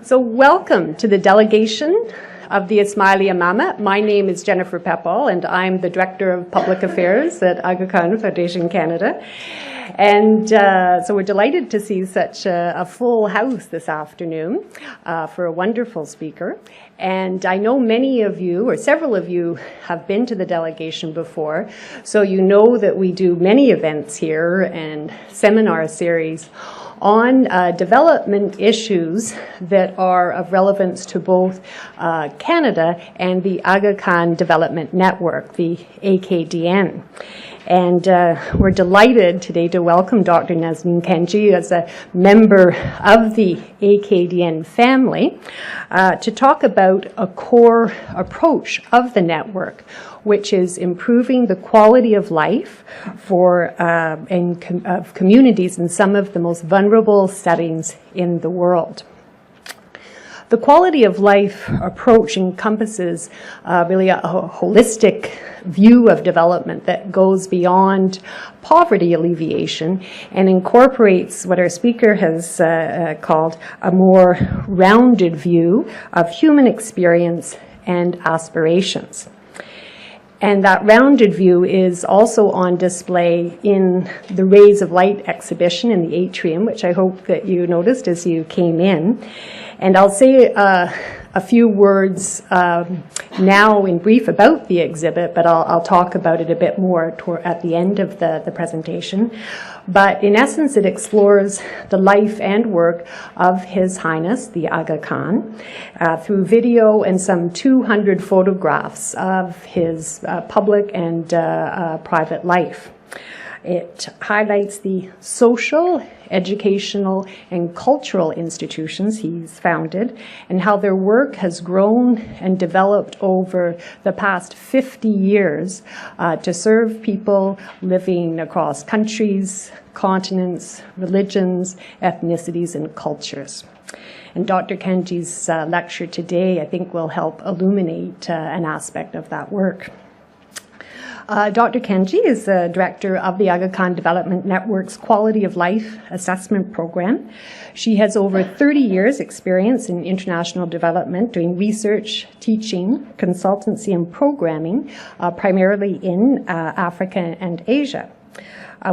So welcome to the delegation of the Ismaili Imamat. My name is Jennifer Pepal, and I'm the Director of Public Affairs at Aga Khan Foundation Canada. And so we're delighted to see such a full house this afternoon for a wonderful speaker. And I know many of you, or several of you, have been to the delegation before, so you know that we do many events here and seminar series on development issues that are of relevance to both Canada and the Aga Khan Development Network, the AKDN. And we're delighted today to welcome Dr. Nazneen Kanji as a member of the AKDN family to talk about a core approach of the network, which is improving the quality of life for of communities in some of the most vulnerable settings in the world. The quality of life approach encompasses really a holistic view of development that goes beyond poverty alleviation and incorporates what our speaker has called a more rounded view of human experience and aspirations. And that rounded view is also on display in the Rays of Light exhibition in the atrium, which I hope that you noticed as you came in. And I'll say a few words now in brief about the exhibit, but I'll talk about it a bit more at the end of the presentation. But in essence, it explores the life and work of His Highness, the Aga Khan, through video and some 200 photographs of his public and private life. It highlights the social, educational, and cultural institutions he's founded and how their work has grown and developed over the past 50 years to serve people living across countries, continents, religions, ethnicities, and cultures. And Dr. Kanji's lecture today, I think, will help illuminate an aspect of that work. Dr. Kanji is the director of the Aga Khan Development Network's Quality of Life Assessment Program. She has over 30 years' experience in international development, doing research, teaching, consultancy, and programming, primarily in Africa and Asia.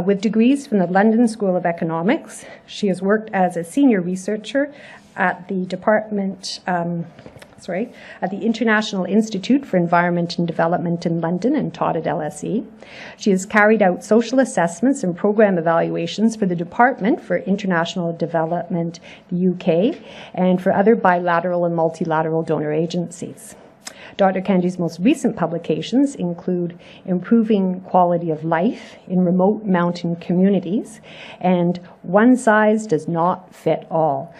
With degrees from the London School of Economics, she has worked as a senior researcher at the at the International Institute for Environment and Development in London and taught at LSE. She has carried out social assessments and program evaluations for the Department for International Development, the UK, and for other bilateral and multilateral donor agencies. Dr. Kanji's most recent publications include Improving Quality of Life in Remote Mountain Communities and One Size Does Not Fit All,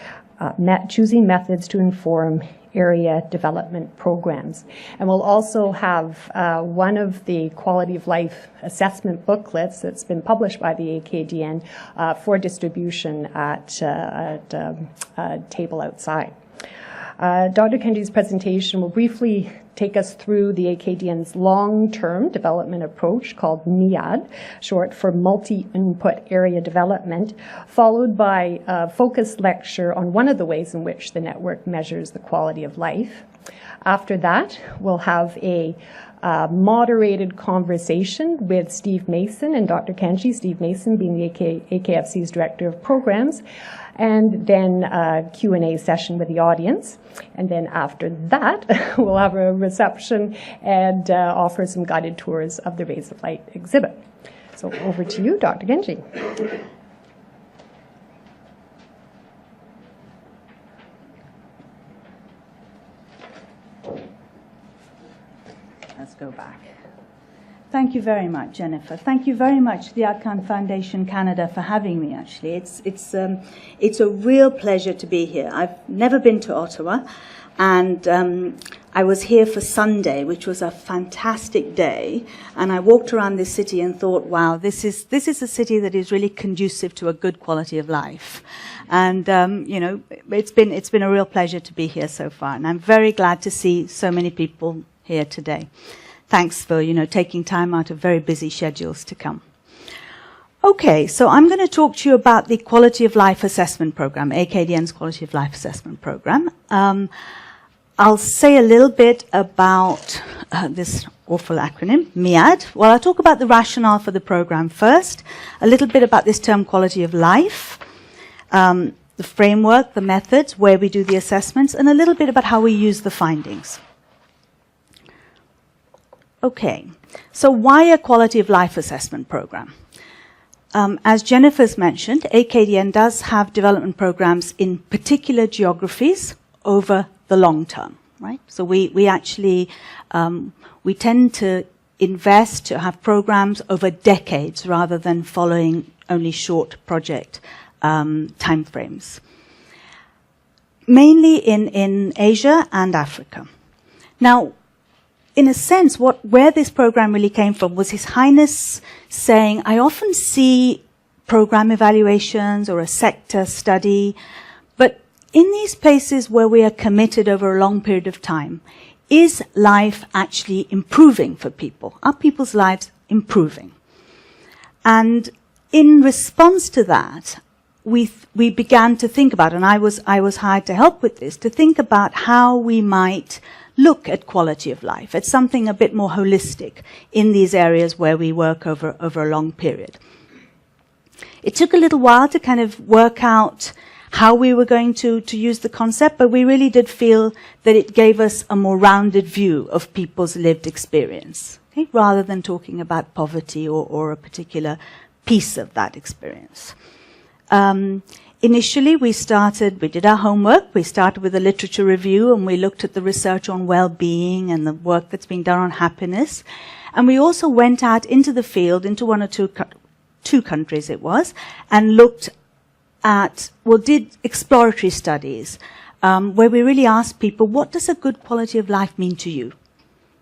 Choosing Methods to Inform Area Development Programs. And we'll also have one of the quality of life assessment booklets that's been published by the AKDN for distribution at a table outside. Dr. Kanji's presentation will briefly take us through the AKDN's long-term development approach called MIAD, short for Multi-Input Area Development, followed by a focused lecture on one of the ways in which the network measures the quality of life. After that, we'll have a moderated conversation with Steve Mason and Dr. Kanji, Steve Mason being the AKFC's Director of Programs, and then a Q&A session with the audience. And then after that, we'll have a reception and offer some guided tours of the Rays of Light exhibit. So over to you, Dr. Kanji. Let's go back. Thank you very much, Jennifer. Thank you very much, the Aga Khan Foundation Canada, for having me, actually. It's a real pleasure to be here. I've never been to Ottawa, and I was here for Sunday, which was a fantastic day, and I walked around this city and thought, wow, this is a city that is really conducive to a good quality of life. And, you know, it's been a real pleasure to be here so far, and I'm very glad to see so many people here today. Thanks for, taking time out of very busy schedules to come. Okay, so I'm going to talk to you about the Quality of Life Assessment Program, AKDN's Quality of Life Assessment Program. I'll say a little bit about this awful acronym, MIAD. Well, I'll talk about the rationale for the program first, a little bit about this term quality of life, the framework, the methods, where we do the assessments, and a little bit about how we use the findings. Okay, so why a quality of life assessment program? As Jennifer's mentioned, AKDN does have development programs in particular geographies over the long term, right? So we actually, we tend to invest to have programs over decades rather than following only short project timeframes. Mainly in Asia and Africa. Now, in a sense, where this program really came from was His Highness saying, I often see program evaluations or a sector study, but in these places where we are committed over a long period of time, is life actually improving for people? Are people's lives improving? And in response to that, we began to think about, and I was hired to help with this, to think about how we might look at quality of life, at something a bit more holistic in these areas where we work over a long period. It took a little while to kind of work out how we were going to use the concept, but we really did feel that it gave us a more rounded view of people's lived experience, okay, rather than talking about poverty or a particular piece of that experience. Initially, we did our homework. We started with a literature review, and we looked at the research on well-being and the work that's being done on happiness. And we also went out into the field, into one or two countries it was, and looked at, did exploratory studies, where we really asked people, what does a good quality of life mean to you?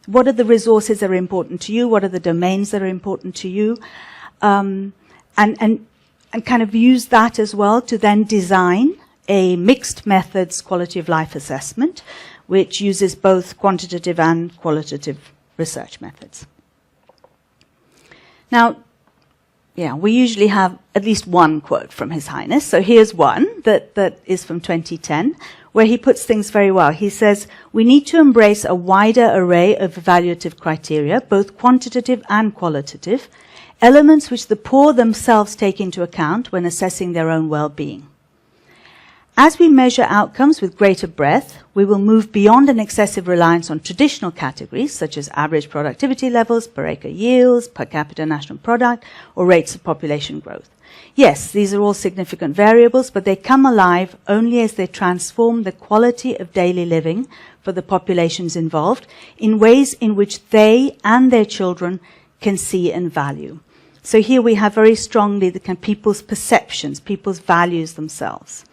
What are the resources that are important to you? What are the domains that are important to you? And kind of use that as well to then design a mixed methods quality of life assessment, which uses both quantitative and qualitative research methods. Now, yeah, we usually have at least one quote from His Highness. So here's one that is from 2010, where he puts things very well. He says, we need to embrace a wider array of evaluative criteria, both quantitative and qualitative, elements which the poor themselves take into account when assessing their own well-being. As we measure outcomes with greater breadth, we will move beyond an excessive reliance on traditional categories, such as average productivity levels, per acre yields, per capita national product, or rates of population growth. Yes, these are all significant variables, but they come alive only as they transform the quality of daily living for the populations involved in ways in which they and their children can see and value. So here we have very strongly the kind of people's perceptions, people's values themselves.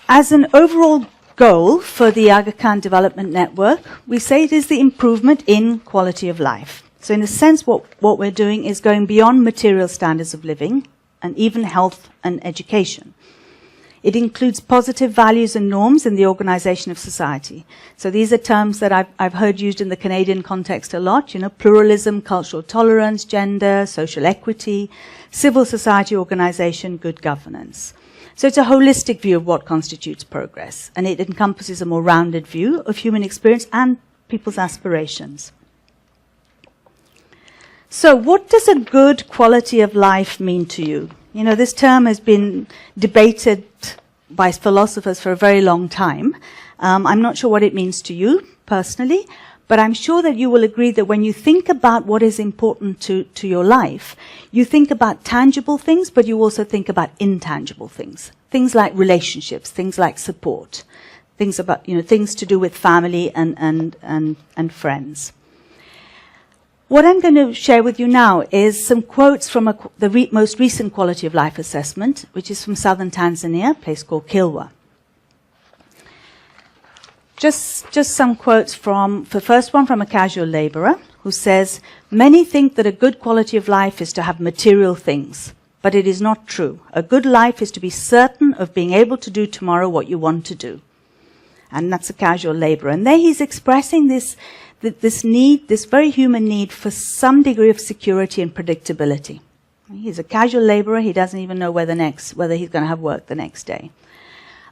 As an overall goal for the Aga Khan Development Network, we say it is the improvement in quality of life. So in a sense, what we're doing is going beyond material standards of living and even health and education. It includes positive values and norms in the organization of society. So these are terms that I've heard used in the Canadian context a lot, pluralism, cultural tolerance, gender, social equity, civil society organization, good governance. So it's a holistic view of what constitutes progress, and it encompasses a more rounded view of human experience and people's aspirations. So what does a good quality of life mean to you? This term has been debated by philosophers for a very long time. I'm not sure what it means to you personally, but I'm sure that you will agree that when you think about what is important to your life, you think about tangible things, but you also think about intangible things. Things like relationships, things like support, things about, things to do with family and friends. What I'm going to share with you now is some quotes from the most recent quality of life assessment, which is from southern Tanzania, a place called Kilwa. Just some quotes from, the first one from a casual laborer, who says, many think that a good quality of life is to have material things, but it is not true. A good life is to be certain of being able to do tomorrow what you want to do. And that's a casual laborer. And there he's expressing this need, this very human need for some degree of security and predictability. He's a casual laborer. He doesn't even know whether he's going to have work the next day.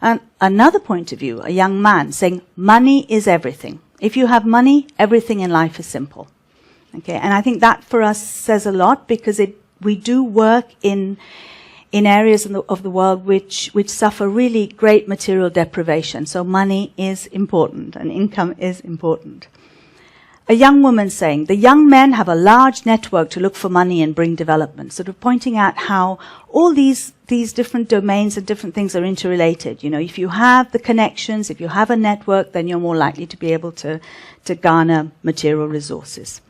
And another point of view, a young man saying, money is everything. If you have money, everything in life is simple. Okay, and I think that for us says a lot, because we do work in areas of the world which suffer really great material deprivation. So money is important and income is important. A young woman saying, the young men have a large network to look for money and bring development, sort of pointing out how all these different domains and different things are interrelated. You know, if you have the connections, if you have a network, then you're more likely to be able to garner material resources.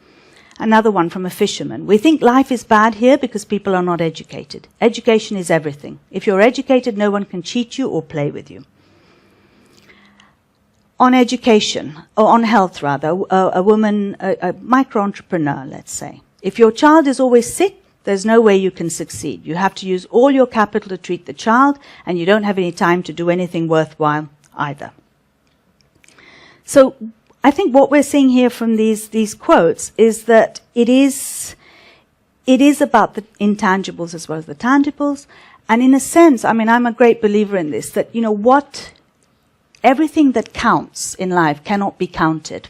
Another one from a fisherman. We think life is bad here because people are not educated. Education is everything. If you're educated, no one can cheat you or play with you. On education, or on health rather, a woman, a micro-entrepreneur, let's say. If your child is always sick, there's no way you can succeed. You have to use all your capital to treat the child, and you don't have any time to do anything worthwhile either. So I think what we're seeing here from these quotes is that it is about the intangibles as well as the tangibles. And in a sense, I mean, I'm a great believer in this, that, you know, everything that counts in life cannot be counted.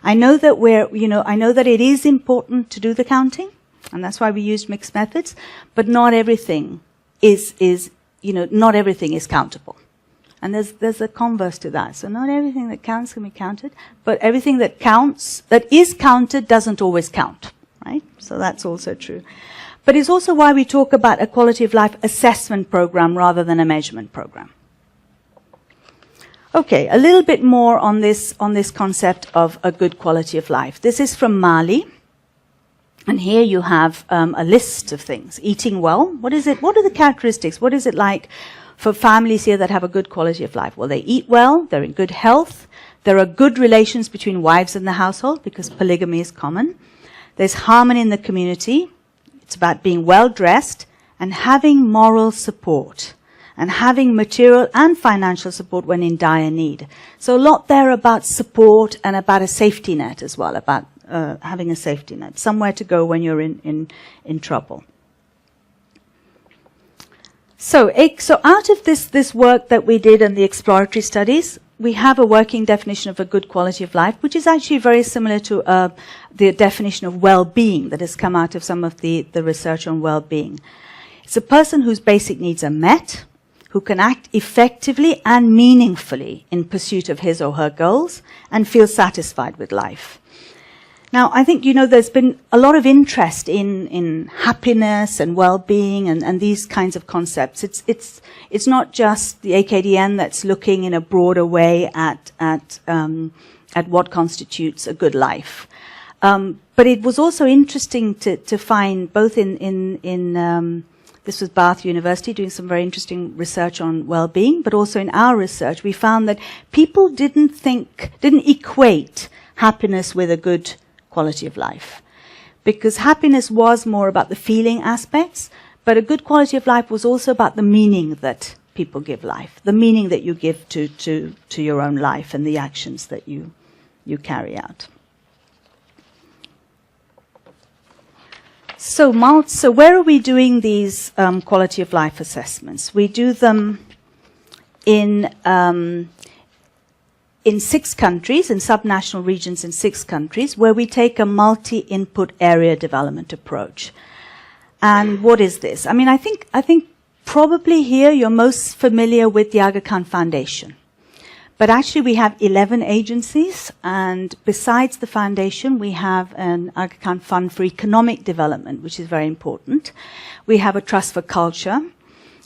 I know that it is important to do the counting, and that's why we use mixed methods, but not everything is countable. And there's a converse to that. So not everything that counts can be counted, but everything that counts, that is counted, doesn't always count, right? So that's also true. But it's also why we talk about a quality of life assessment program rather than a measurement program. Okay, a little bit more on this concept of a good quality of life. This is from Mali. And here you have a list of things. Eating well. What is it? What are the characteristics? What is it like for families here that have a good quality of life? Well, they eat well, they're in good health, there are good relations between wives in the household, because polygamy is common. There's harmony in the community. It's about being well dressed and having moral support, and having material and financial support when in dire need. So a lot there about support and about a safety net as well, about having a safety net, somewhere to go when you're in trouble. So out of this work that we did and the exploratory studies, we have a working definition of a good quality of life, which is actually very similar to the definition of well-being that has come out of some of the research on well-being. It's a person whose basic needs are met, who can act effectively and meaningfully in pursuit of his or her goals, and feel satisfied with life. Now, I think, there's been a lot of interest in happiness and well-being and these kinds of concepts. It's not just the AKDN that's looking in a broader way at what constitutes a good life. But it was also interesting to find, both in this was Bath University doing some very interesting research on well-being, but also in our research, we found that people didn't equate happiness with a good quality of life. Because happiness was more about the feeling aspects, but a good quality of life was also about the meaning that people give life, the meaning that you give to your own life and the actions that you carry out. So where are we doing these quality of life assessments? We do them in 6 countries, in subnational regions in 6 countries, where we take a multi-input area development approach. And what is this? I mean, I think probably here you're most familiar with the Aga Khan Foundation. But actually we have 11 agencies, and besides the foundation, we have an Aga Khan Fund for Economic Development, which is very important. We have a Trust for Culture.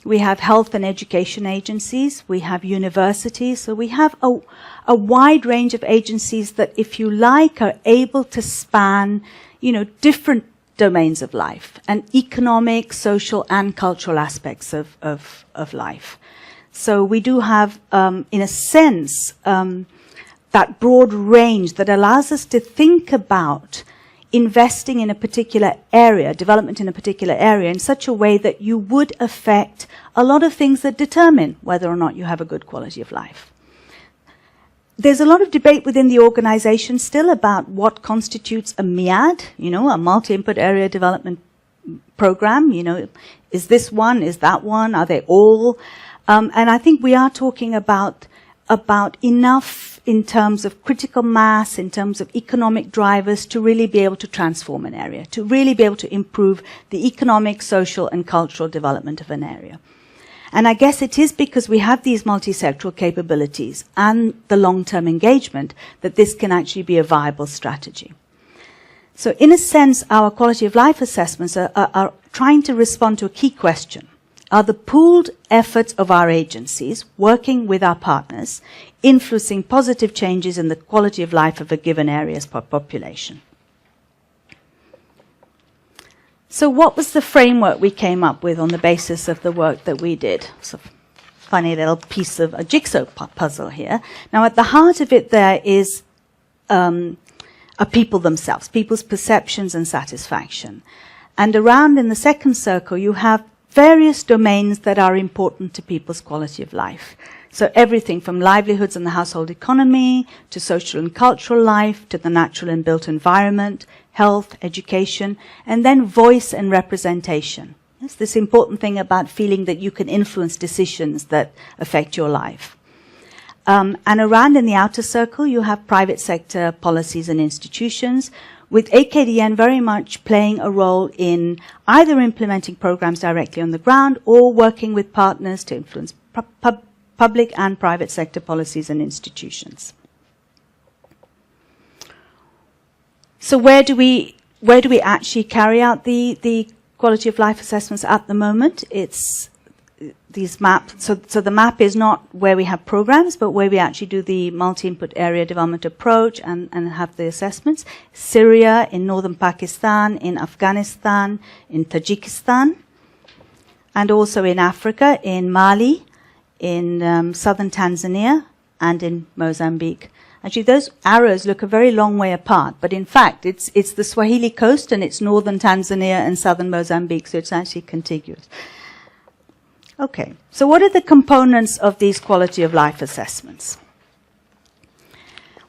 We have health and education agencies. We have universities. So we have a wide range of agencies that, if you like, are able to span, different domains of life, and economic, social, and cultural aspects of life. So we do have, in a sense, that broad range that allows us to think about investing in a particular area, development in a particular area, in such a way that you would affect a lot of things that determine whether or not you have a good quality of life. There's a lot of debate within the organization still about what constitutes a MIAD, a multi-input area development program, you know, is this one, is that one, are they all? And I think we are talking about enough in terms of critical mass, in terms of economic drivers to really be able to transform an area, to really be able to improve the economic, social and cultural development of an area. And I guess it is because we have these multi-sectoral capabilities and the long-term engagement that this can actually be a viable strategy. So in a sense, our quality of life assessments are trying to respond to a key question. Are the pooled efforts of our agencies, working with our partners, influencing positive changes in the quality of life of a given area's population? So what was the framework we came up with on the basis of the work that we did? So funny little piece of a jigsaw puzzle here. Now at the heart of it there is are people themselves, people's perceptions and satisfaction. And around in the second circle you have various domains that are important to people's quality of life. So everything from livelihoods and the household economy, to social and cultural life, to the natural and built environment, health, education, and then voice and representation. It's this important thing about feeling that you can influence decisions that affect your life. And around in the outer circle, you have private sector policies and institutions, with AKDN very much playing a role in either implementing programs directly on the ground or working with partners to influence public and private sector policies and institutions. So where do we actually carry out the quality of life assessments at the moment? It's these maps. So the map is not where we have programs, but where we actually do the multi-input area development approach and have the assessments. Syria, in northern Pakistan, in Afghanistan, in Tajikistan, and also in Africa, in Mali, in southern Tanzania, and in Mozambique. Actually, those arrows look a very long way apart, but in fact, it's the Swahili coast and it's northern Tanzania and southern Mozambique, so it's actually contiguous. Okay, so what are the components of these quality of life assessments?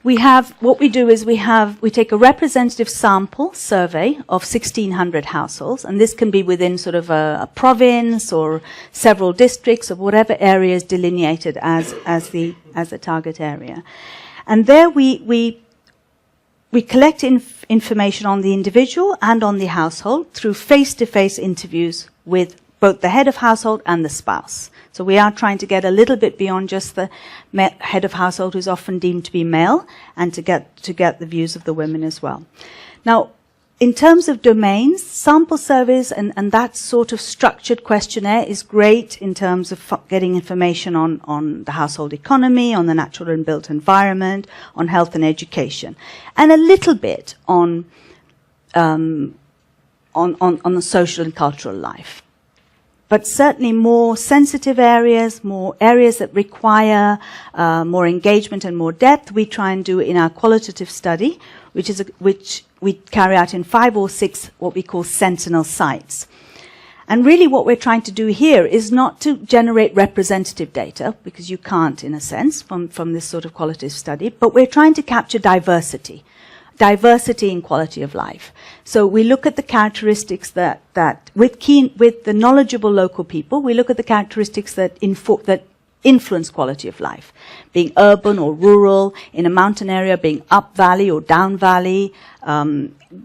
What we do is we take a representative sample survey of 1,600 households, and this can be within sort of a province or several districts or whatever area is delineated as the target area. And there we collect information on the individual and on the household through face-to-face interviews with both the head of household and the spouse. So we are trying to get a little bit beyond just the head of household, who's often deemed to be male, and to get the views of the women as well. Now, in terms of domains, sample surveys and that sort of structured questionnaire is great in terms of getting information on the household economy, on the natural and built environment, on health and education, and a little bit on the social and cultural life. But certainly more sensitive areas, more areas that require more engagement and more depth, we try and do in our qualitative study, which we carry out in 5 or 6 what we call sentinel sites. And really what we're trying to do here is not to generate representative data, because you can't in a sense from this sort of qualitative study, but we're trying to capture diversity in quality of life. So we look at the characteristics that with the knowledgeable local people, we look at the characteristics that influence quality of life, being urban or rural, in a mountain area, being up valley or down valley,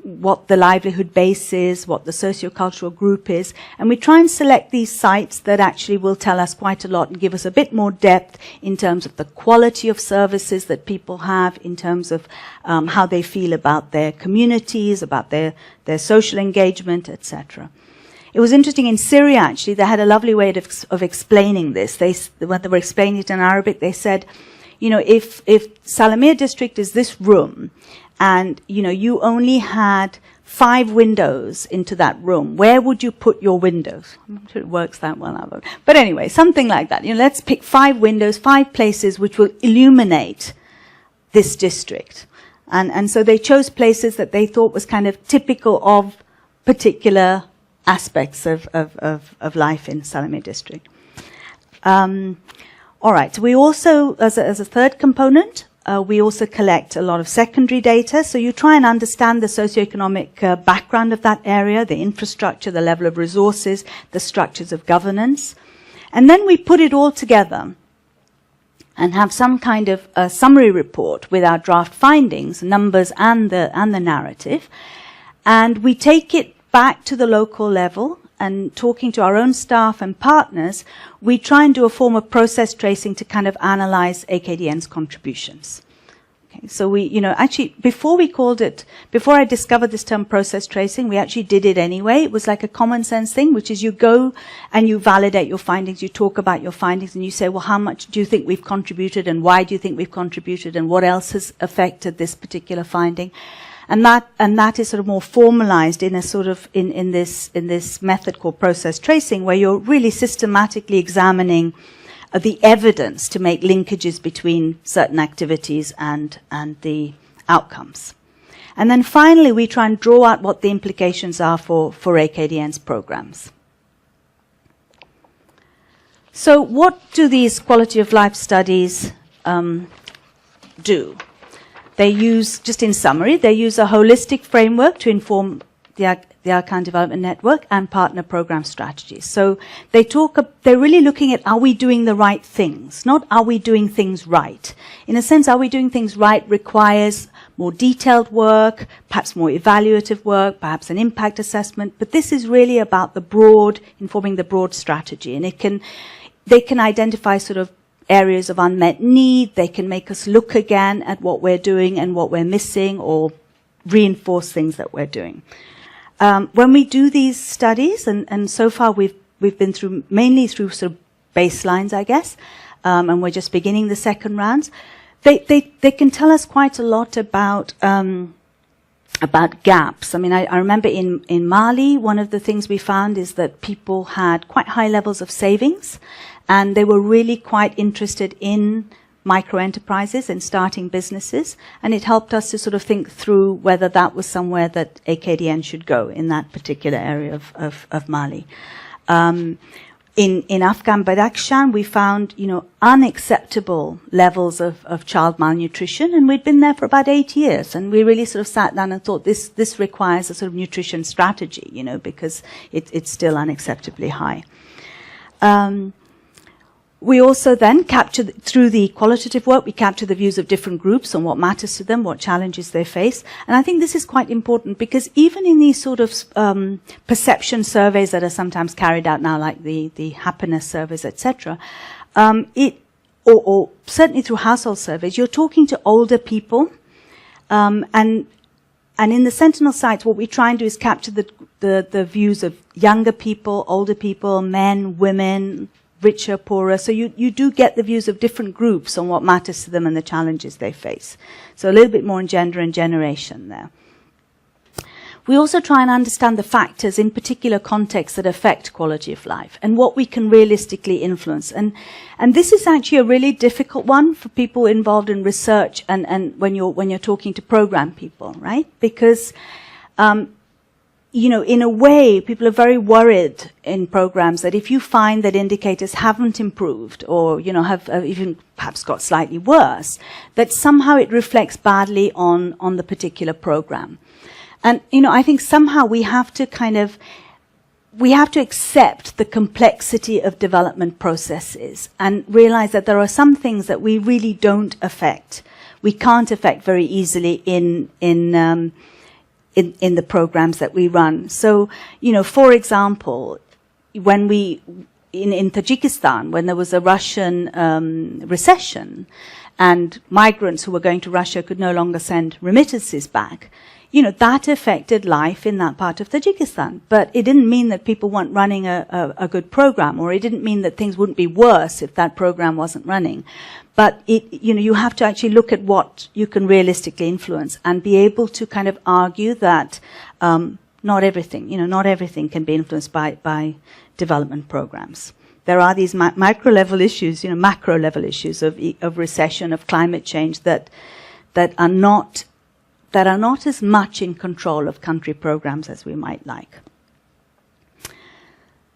what the livelihood base is, what the sociocultural group is. And we try and select these sites that actually will tell us quite a lot and give us a bit more depth in terms of the quality of services that people have, in terms of how they feel about their communities, about their social engagement, etc. It was interesting in Syria, actually, they had a lovely way of explaining this. When they were explaining it in Arabic, they said, you know, if Salamiyah district is this room, and, you know, you only had 5 windows into that room, where would you put your windows? I'm not sure it works that well now. But anyway, something like that. You know, let's pick 5 windows, 5 places which will illuminate this district. And so they chose places that they thought was kind of typical of particular aspects of life in Salamiyah district. All right. We also, as a third component, we also collect a lot of secondary data. So you try and understand the socioeconomic background of that area, the infrastructure, the level of resources, the structures of governance. And then we put it all together and have some kind of a summary report with our draft findings, numbers and the narrative. And we take it back to the local level, and talking to our own staff and partners, we try and do a form of process tracing to kind of analyze AKDN's contributions. Okay, so we, actually, before I discovered this term process tracing, we actually did it anyway. It was like a common sense thing, which is you go and you validate your findings, you talk about your findings, and you say, well, how much do you think we've contributed, and why do you think we've contributed, and what else has affected this particular finding? And that is sort of more formalized in a sort of, in this method called process tracing, where you're really systematically examining the evidence to make linkages between certain activities and the outcomes. And then finally, we try and draw out what the implications are for AKDN's programs. So what do these quality of life studies do? They use, just in summary, they use a holistic framework to inform the Aga Khan Development Network and partner program strategies. So they're really looking at, are we doing the right things? Not are we doing things right? In a sense, are we doing things right requires more detailed work, perhaps more evaluative work, perhaps an impact assessment, but this is really about informing the broad strategy. And they can identify sort of areas of unmet need. They can make us look again at what we're doing and what we're missing, or reinforce things that we're doing. When we do these studies, and so far we've been mainly through sort of baselines, I guess, and we're just beginning the second rounds, they can tell us quite a lot about gaps. I mean, I remember in Mali, one of the things we found is that people had quite high levels of savings, and they were really quite interested in micro-enterprises and starting businesses. And it helped us to sort of think through whether that was somewhere that AKDN should go in that particular area of Mali. In Afghan Badakhshan, we found, unacceptable levels of child malnutrition, and we'd been there for about 8 years, and we really sort of sat down and thought this requires a sort of nutrition strategy, because it's still unacceptably high. We also then through the qualitative work, we capture the views of different groups on what matters to them, what challenges they face. And I think this is quite important, because even in these sort of perception surveys that are sometimes carried out now, like the happiness surveys, etc., or certainly through household surveys, you're talking to older people. And in the Sentinel sites, what we try and do is capture the views of younger people, older people, men, women, richer, poorer. So you do get the views of different groups on what matters to them and the challenges they face. So a little bit more in gender and generation there. We also try and understand the factors in particular contexts that affect quality of life and what we can realistically influence. And this is actually a really difficult one for people involved in research and when you're talking to program people, right? Because in a way, people are very worried in programs that if you find that indicators haven't improved or, have even perhaps got slightly worse, that somehow it reflects badly on the particular program. And, I think somehow we have to accept the complexity of development processes and realize that there are some things that we really don't affect. We can't affect very easily in the programs that we run. So, for example, when in Tajikistan, when there was a Russian recession and migrants who were going to Russia could no longer send remittances back, that affected life in that part of Tajikistan. But it didn't mean that people weren't running a good program, or it didn't mean that things wouldn't be worse if that program wasn't running. But you have to actually look at what you can realistically influence and be able to kind of argue that not everything can be influenced by development programs. There are these micro level issues, macro level issues of recession, of climate change that are not as much in control of country programs as we might like.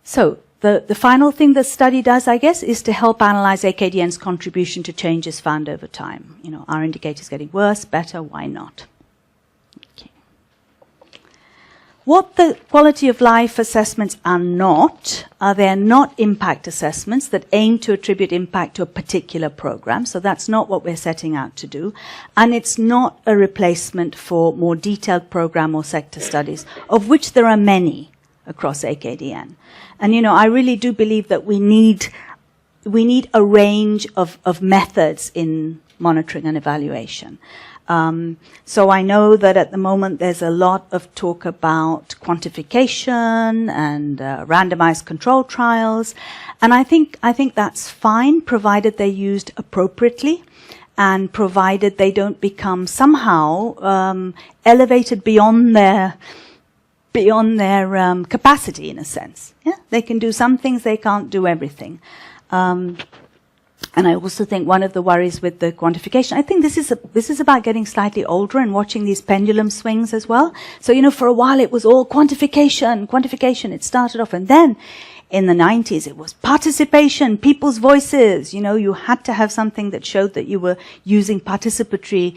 So the final thing the study does, I guess, is to help analyze AKDN's contribution to changes found over time. You know, are indicators getting worse, better, why not? Okay. What the quality of life assessments are not, they're not impact assessments that aim to attribute impact to a particular program. So that's not what we're setting out to do. And it's not a replacement for more detailed program or sector studies, of which there are many across AKDN. And, you know, I really do believe that we need a range of methods in monitoring and evaluation. So I know that at the moment there's a lot of talk about quantification and randomized control trials, and I think that's fine, provided they're used appropriately, and provided they don't become somehow elevated beyond their capacity, in a sense. Yeah, they can do some things, they can't do everything. And I also think one of the worries with the quantification, I think this is about getting slightly older and watching these pendulum swings as well. So, you know, for a while it was all quantification. It started off, and then in the 90s it was participation, people's voices. You know, you had to have something that showed that you were using participatory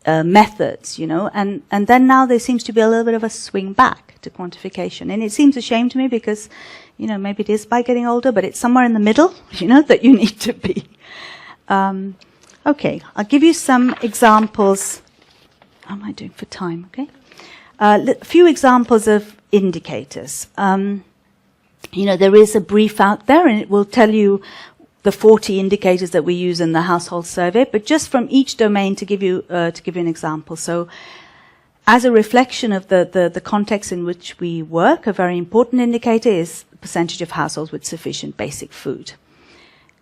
methods, you know, and then now there seems to be a little bit of a swing back to quantification. And it seems a shame to me because, you know, maybe it is by getting older, but it's somewhere in the middle, you know, that you need to be. Okay, I'll give you some examples. How am I doing for time? Okay. A few examples of indicators. You know, there is a brief out there and it will tell you the 40 indicators that we use in the household survey, but just from each domain to give you an example. So, as a reflection of the context in which we work, a very important indicator is the percentage of households with sufficient basic food.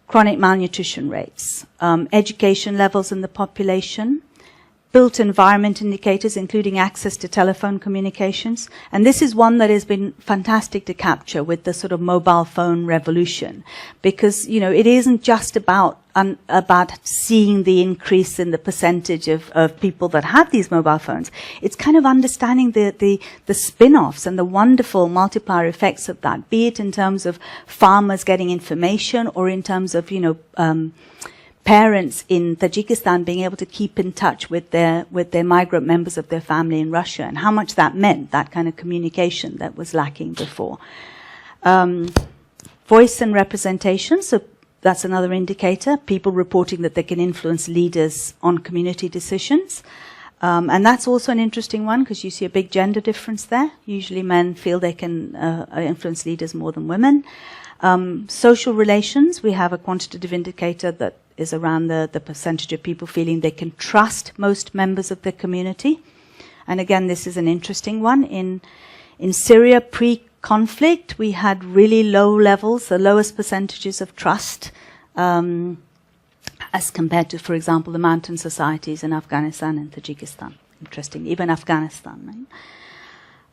Chronic malnutrition rates, education levels in the population, built environment indicators, including access to telephone communications. And this is one that has been fantastic to capture with the sort of mobile phone revolution, because, you know, it isn't just about seeing the increase in the percentage of people that have these mobile phones. It's kind of understanding the spin-offs and the wonderful multiplier effects of that, be it in terms of farmers getting information or in terms of, you know, parents in Tajikistan being able to keep in touch with their migrant members of their family in Russia, and how much that meant, that kind of communication that was lacking before. Voice and representation, so that's another indicator, people reporting that they can influence leaders on community decisions. And that's also an interesting one because you see a big gender difference there. Usually men feel they can influence leaders more than women. Social relations, we have a quantitative indicator that is around the percentage of people feeling they can trust most members of their community. And again, this is an interesting one. In Syria, pre-conflict, we had really low levels, the lowest percentages of trust, as compared to, for example, the mountain societies in Afghanistan and Tajikistan. Interesting, even Afghanistan,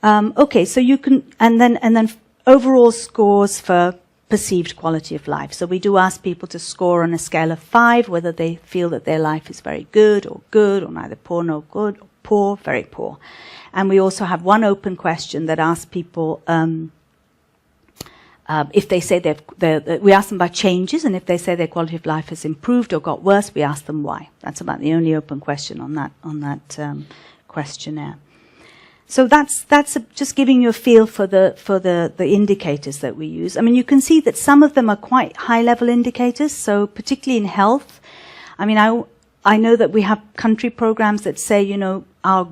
right? Okay, so you can, and then overall scores for perceived quality of life. So we do ask people to score on a scale of 5, whether they feel that their life is very good, or neither poor nor good, or poor, very poor. And we also have one open question that asks people if they say we ask them about changes, and if they say their quality of life has improved or got worse, we ask them why. That's about the only open question on that questionnaire. So that's just giving you a feel for the indicators that we use. I mean, you can see that some of them are quite high-level indicators. So particularly in health, I mean, I know that we have country programs that say, you know, our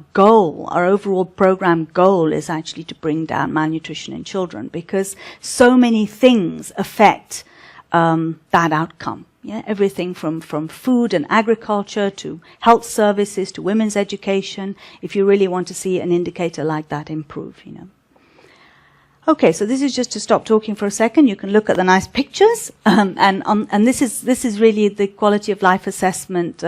overall program goal is actually to bring down malnutrition in children, because so many things affect that outcome. Yeah, everything from food and agriculture to health services to women's education, if you really want to see an indicator like that improve, you know. Okay, so this is just to stop talking for a second. You can look at the nice pictures, and this is really the quality of life assessment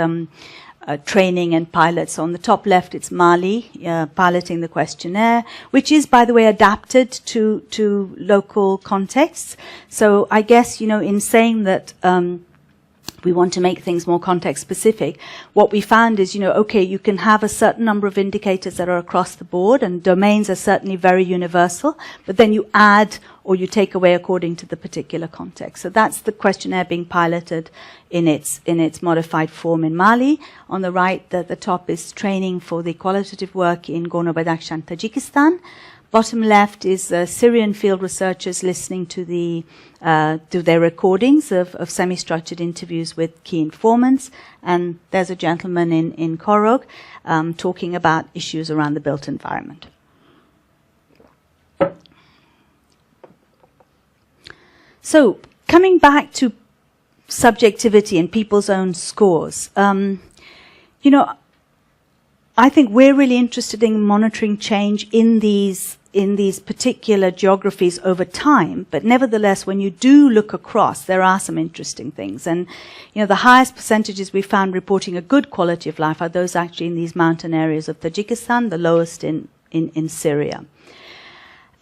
training and pilots. So on the top left, it's Mali piloting the questionnaire, which is, by the way, adapted to local contexts. So I guess, you know, in saying that we want to make things more context specific, what we found is, you know, okay, you can have a certain number of indicators that are across the board, and domains are certainly very universal, but then you add or you take away according to the particular context. So that's the questionnaire being piloted in its modified form in Mali. On the right, the top is training for the qualitative work in Gorno-Badakhshan, Tajikistan. Bottom left is Syrian field researchers listening to their recordings of semi-structured interviews with key informants. And there's a gentleman in Korog talking about issues around the built environment. So, coming back to subjectivity and people's own scores, you know, I think we're really interested in monitoring change in these particular geographies over time, but nevertheless, when you do look across, there are some interesting things. And, you know, the highest percentages we found reporting a good quality of life are those actually in these mountain areas of Tajikistan, the lowest in Syria.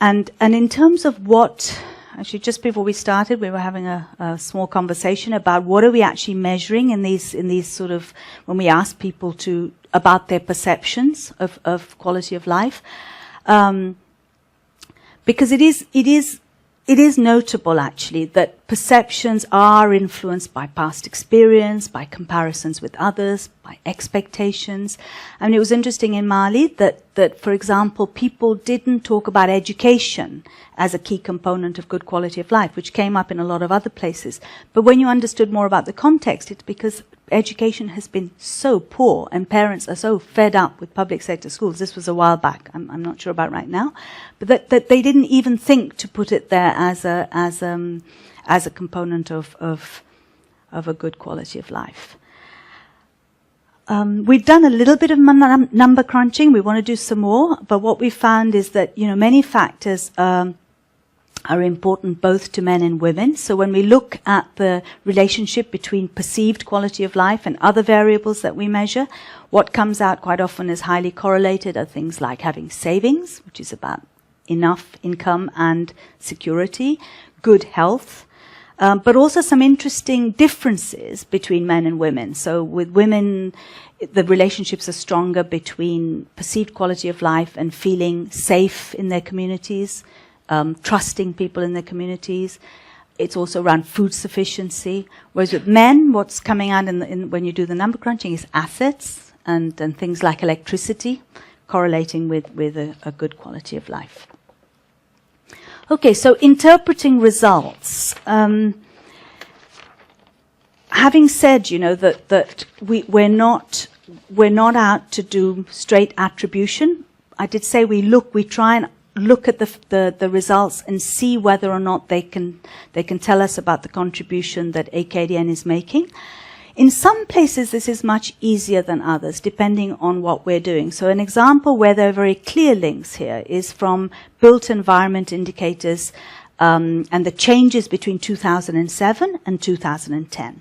And in terms of what, actually just before we started, we were having a small conversation about what are we actually measuring in these sort of, when we ask people about their perceptions of quality of life. Because it is notable actually that perceptions are influenced by past experience, by comparisons with others, by expectations. I mean, it was interesting in Mali that, for example, people didn't talk about education as a key component of good quality of life, which came up in a lot of other places. But when you understood more about the context, it's because education has been so poor and parents are so fed up with public sector schools. This was a while back. I'm not sure about right now, but that they didn't even think to put it there as a component of a good quality of life. We've done a little bit of number crunching. We want to do some more, but what we found is that, you know, many factors are important both to men and women. So when we look at the relationship between perceived quality of life and other variables that we measure, what comes out quite often as highly correlated are things like having savings, which is about enough income and security, good health, but also some interesting differences between men and women. So with women, the relationships are stronger between perceived quality of life and feeling safe in their communities, trusting people in their communities. It's also around food sufficiency. Whereas with men, what's coming out when you do the number crunching is assets and things like electricity, correlating with a good quality of life. Okay, so interpreting results. Having said, you know, that we're not out to do straight attribution. I did say we try and look at the results and see whether or not they can tell us about the contribution that AKDN is making. In some places, this is much easier than others, depending on what we're doing. So an example where there are very clear links here is from built environment indicators and the changes between 2007 and 2010.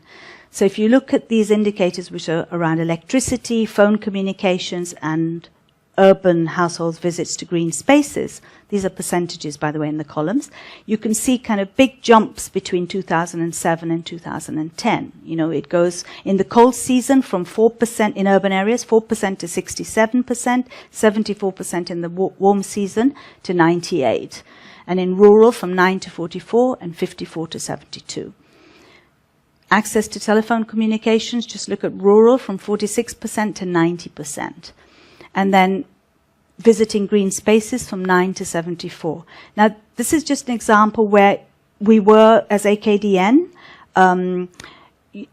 So if you look at these indicators which are around electricity, phone communications, and urban households visits to green spaces, these are percentages, by the way, in the columns, you can see kind of big jumps between 2007 and 2010. You know, it goes in the cold season from 4% in urban areas, 4% to 67%, 74% in the warm season to 98%. And in rural from 9 to 44 and 54 to 72. Access to telephone communications, just look at rural from 46% to 90%. And then visiting green spaces from 9 to 74. Now, this is just an example where we were, as AKDN,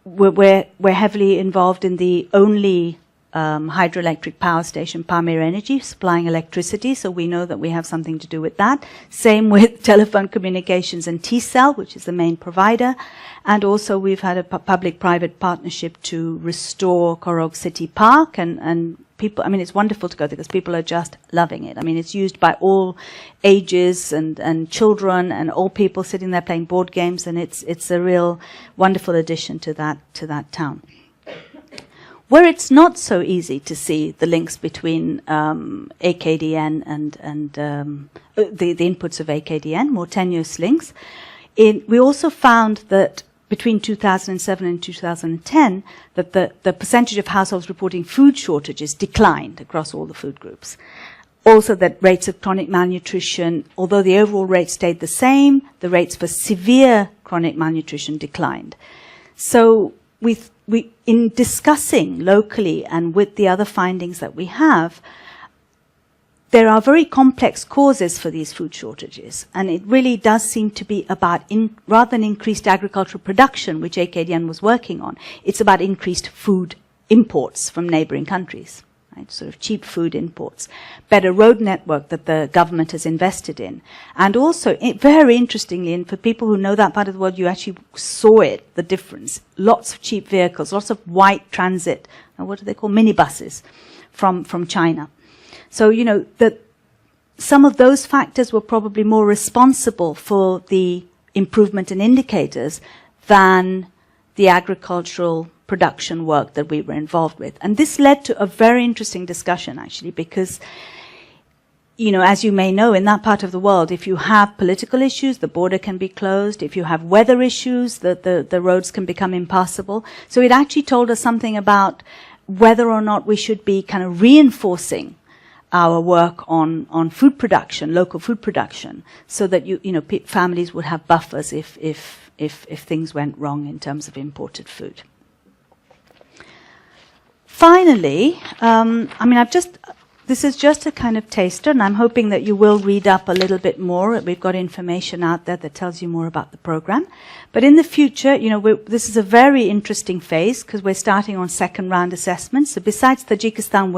we're heavily involved in the only hydroelectric power station, Pamir Energy, supplying electricity, so we know that we have something to do with that. Same with telephone communications and T-Cell, which is the main provider. And also we've had a public-private partnership to restore Korog City Park, and people, I mean, it's wonderful to go there because people are just loving it. I mean, it's used by all ages and children and old people sitting there playing board games, and it's a real wonderful addition to that town. Where it's not so easy to see the links between AKDN and the inputs of AKDN, more tenuous links, we also found that between 2007 and 2010, that the percentage of households reporting food shortages declined across all the food groups. Also that rates of chronic malnutrition, although the overall rate stayed the same, the rates for severe chronic malnutrition declined. So in discussing locally and with the other findings that we have, there are very complex causes for these food shortages, and it really does seem to be about, rather than increased agricultural production, which AKDN was working on, it's about increased food imports from neighboring countries, right? Sort of cheap food imports. Better road network that the government has invested in. And also, very interestingly, and for people who know that part of the world, you actually saw it, the difference. Lots of cheap vehicles, lots of white transit, what do they call, minibuses from China. So, you know, that some of those factors were probably more responsible for the improvement in indicators than the agricultural production work that we were involved with. And this led to a very interesting discussion, actually, because, you know, as you may know, in that part of the world, if you have political issues, the border can be closed. If you have weather issues, the roads can become impassable. So it actually told us something about whether or not we should be kind of reinforcing our work on food production, local food production, so that families would have buffers if things went wrong in terms of imported food. Finally, this is just a kind of taster, and I'm hoping that you will read up a little bit more. We've got information out there that tells you more about the program. But in the future, you know, this is a very interesting phase because we're starting on second round assessments. So besides Tajikistan,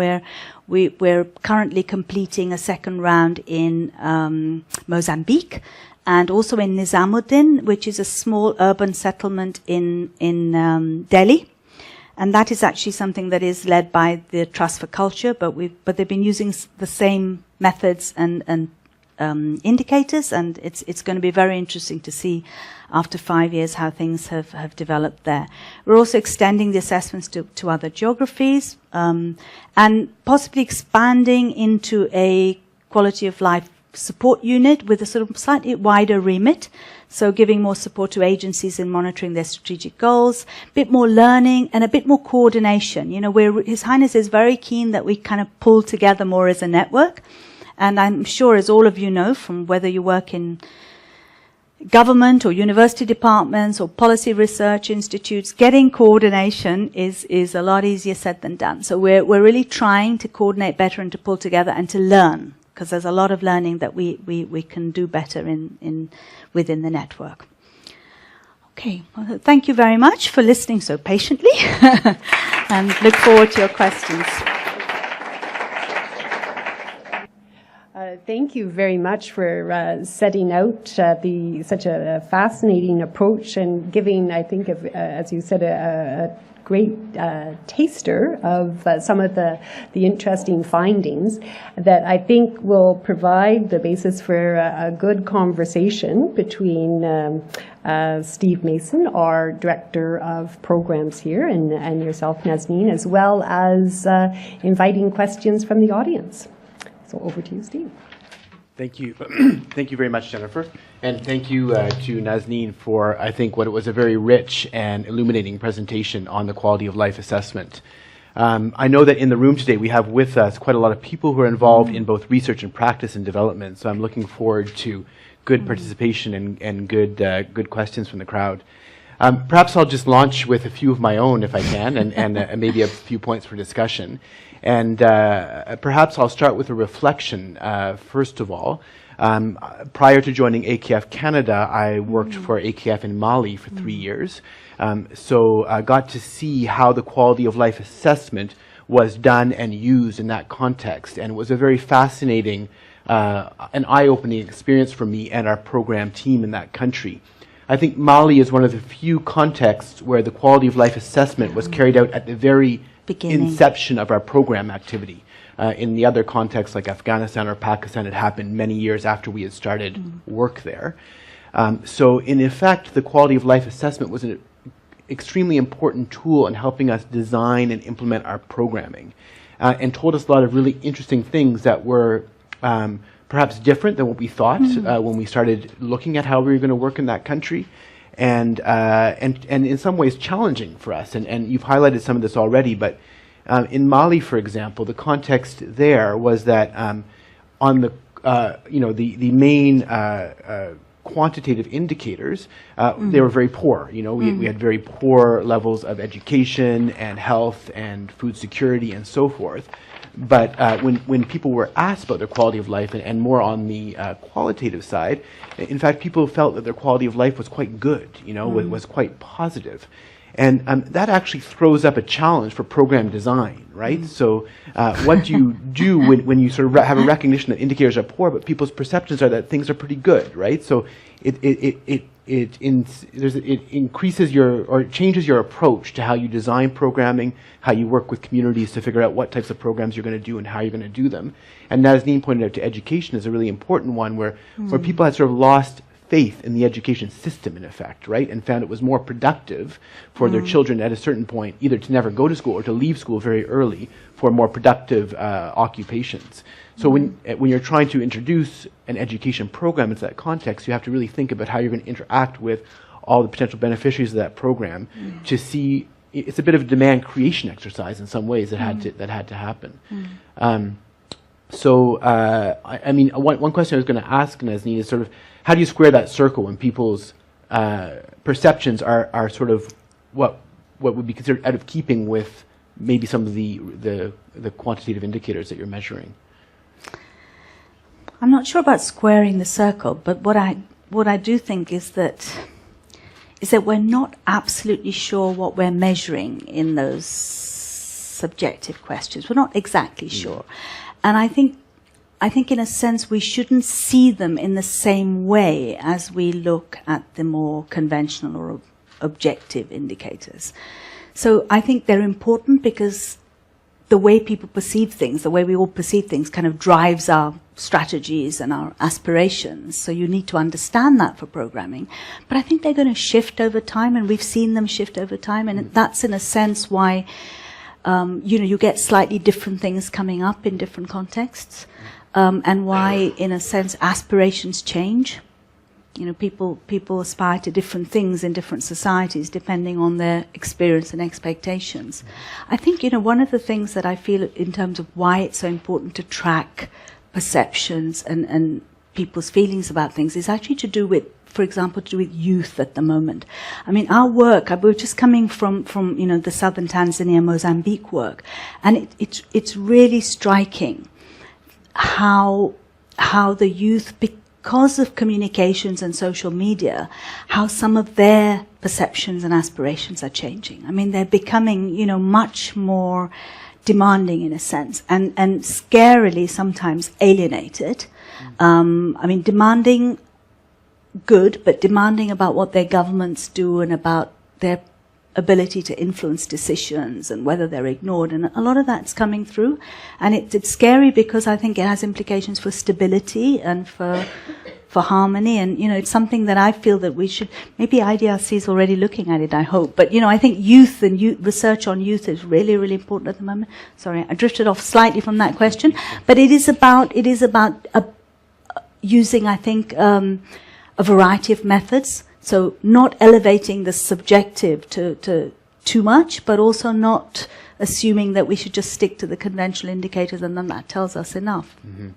we're currently completing a second round in Mozambique and also in Nizamuddin, which is a small urban settlement in Delhi. And that is actually something that is led by the Trust for Culture, but they've been using the same methods and indicators, and it's going to be very interesting to see after 5 years how things have developed there. We're also extending the assessments to other geographies, and possibly expanding into a quality of life support unit with a sort of slightly wider remit. So giving more support to agencies in monitoring their strategic goals, a bit more learning and a bit more coordination. You know, where His Highness is very keen that we kind of pull together more as a network. And I'm sure, as all of you know, from whether you work in government or university departments or policy research institutes, getting coordination is a lot easier said than done. So we're really trying to coordinate better and to pull together and to learn, because there's a lot of learning that we can do better within the network. Okay, well, thank you very much for listening so patiently, and look forward to your questions. Thank you very much for setting out such a fascinating approach and giving, I think, as you said, a great taster of some of the interesting findings that I think will provide the basis for a good conversation between Steve Mason, our Director of Programs here, and yourself, Nazneen, as well as inviting questions from the audience. So over to you, Steve. Thank you. Thank you very much, Jennifer. And thank you to Nazneen for, I think, what it was a very rich and illuminating presentation on the quality of life assessment. I know that in the room today we have with us quite a lot of people who are involved in both research and practice and development, so I'm looking forward to good participation and good questions from the crowd. Perhaps I'll just launch with a few of my own, if I can, and maybe a few points for discussion. And perhaps I'll start with a reflection, first of all. Prior to joining AKF Canada, I worked for AKF in Mali for 3 years. So I got to see how the quality of life assessment was done and used in that context. And it was a very fascinating and eye-opening experience for me and our program team in that country. I think Mali is one of the few contexts where the quality of life assessment was carried out at the very inception of our program activity. In the other contexts like Afghanistan or Pakistan, it happened many years after we had started work there. So in effect, the quality of life assessment was an extremely important tool in helping us design and implement our programming, and told us a lot of really interesting things that were perhaps different than what we thought when we started looking at how we were going to work in that country. And in some ways challenging for us. And you've highlighted some of this already, but in Mali, for example, the context there was that on the the main quantitative indicators, they were very poor. We had very poor levels of education and health and food security and so forth. But when people were asked about their quality of life and more on the qualitative side, in fact, people felt that their quality of life was quite good, was quite positive. And that actually throws up a challenge for program design, right? So what do you do when you sort of have a recognition that indicators are poor, but people's perceptions are that things are pretty good, right? So it increases or changes your approach to how you design programming, how you work with communities to figure out what types of programs you're going to do and how you're going to do them. And Nazneen pointed out to education is a really important one where people had sort of lost faith in the education system, in effect, right, and found it was more productive for their children at a certain point either to never go to school or to leave school very early for more productive occupations. So when you're trying to introduce an education program into that context, you have to really think about how you're going to interact with all the potential beneficiaries of that program to see. It's a bit of a demand creation exercise in some ways that had to happen. So I mean, one question I was going to ask Nazneen is sort of, how do you square that circle when people's perceptions are sort of what would be considered out of keeping with maybe some of the quantitative indicators that you're measuring? I'm not sure about squaring the circle, but what I do think is that we're not absolutely sure what we're measuring in those subjective questions. We're not exactly sure, and I think in a sense we shouldn't see them in the same way as we look at the more conventional or objective indicators. So I think they're important because the way people perceive things, the way we all perceive things, kind of drives our strategies and our aspirations. So you need to understand that for programming. But I think they're going to shift over time, and we've seen them shift over time, and that's in a sense why you get slightly different things coming up in different contexts. And why, in a sense, aspirations change. People aspire to different things in different societies depending on their experience and expectations. I think, one of the things that I feel in terms of why it's so important to track perceptions and people's feelings about things is actually to do with, for example, to do with youth at the moment. I mean, our work, we're just coming from the southern Tanzania, Mozambique work, and it's really striking how the youth, because of communications and social media, how some of their perceptions and aspirations are changing. I mean, they're becoming, much more demanding in a sense, and scarily sometimes alienated. I mean, demanding good, but demanding about what their governments do and about their ability to influence decisions and whether they're ignored, and a lot of that's coming through, and it's scary because I think it has implications for stability and for harmony, and it's something that I feel that we should, maybe IDRC is already looking at it, I hope, but I think youth and research on youth is really, really important at the moment. Sorry, I drifted off slightly from that question, but it is about using, I think, a variety of methods. So not elevating the subjective to too much, but also not assuming that we should just stick to the conventional indicators and then that tells us enough. Mm-hmm.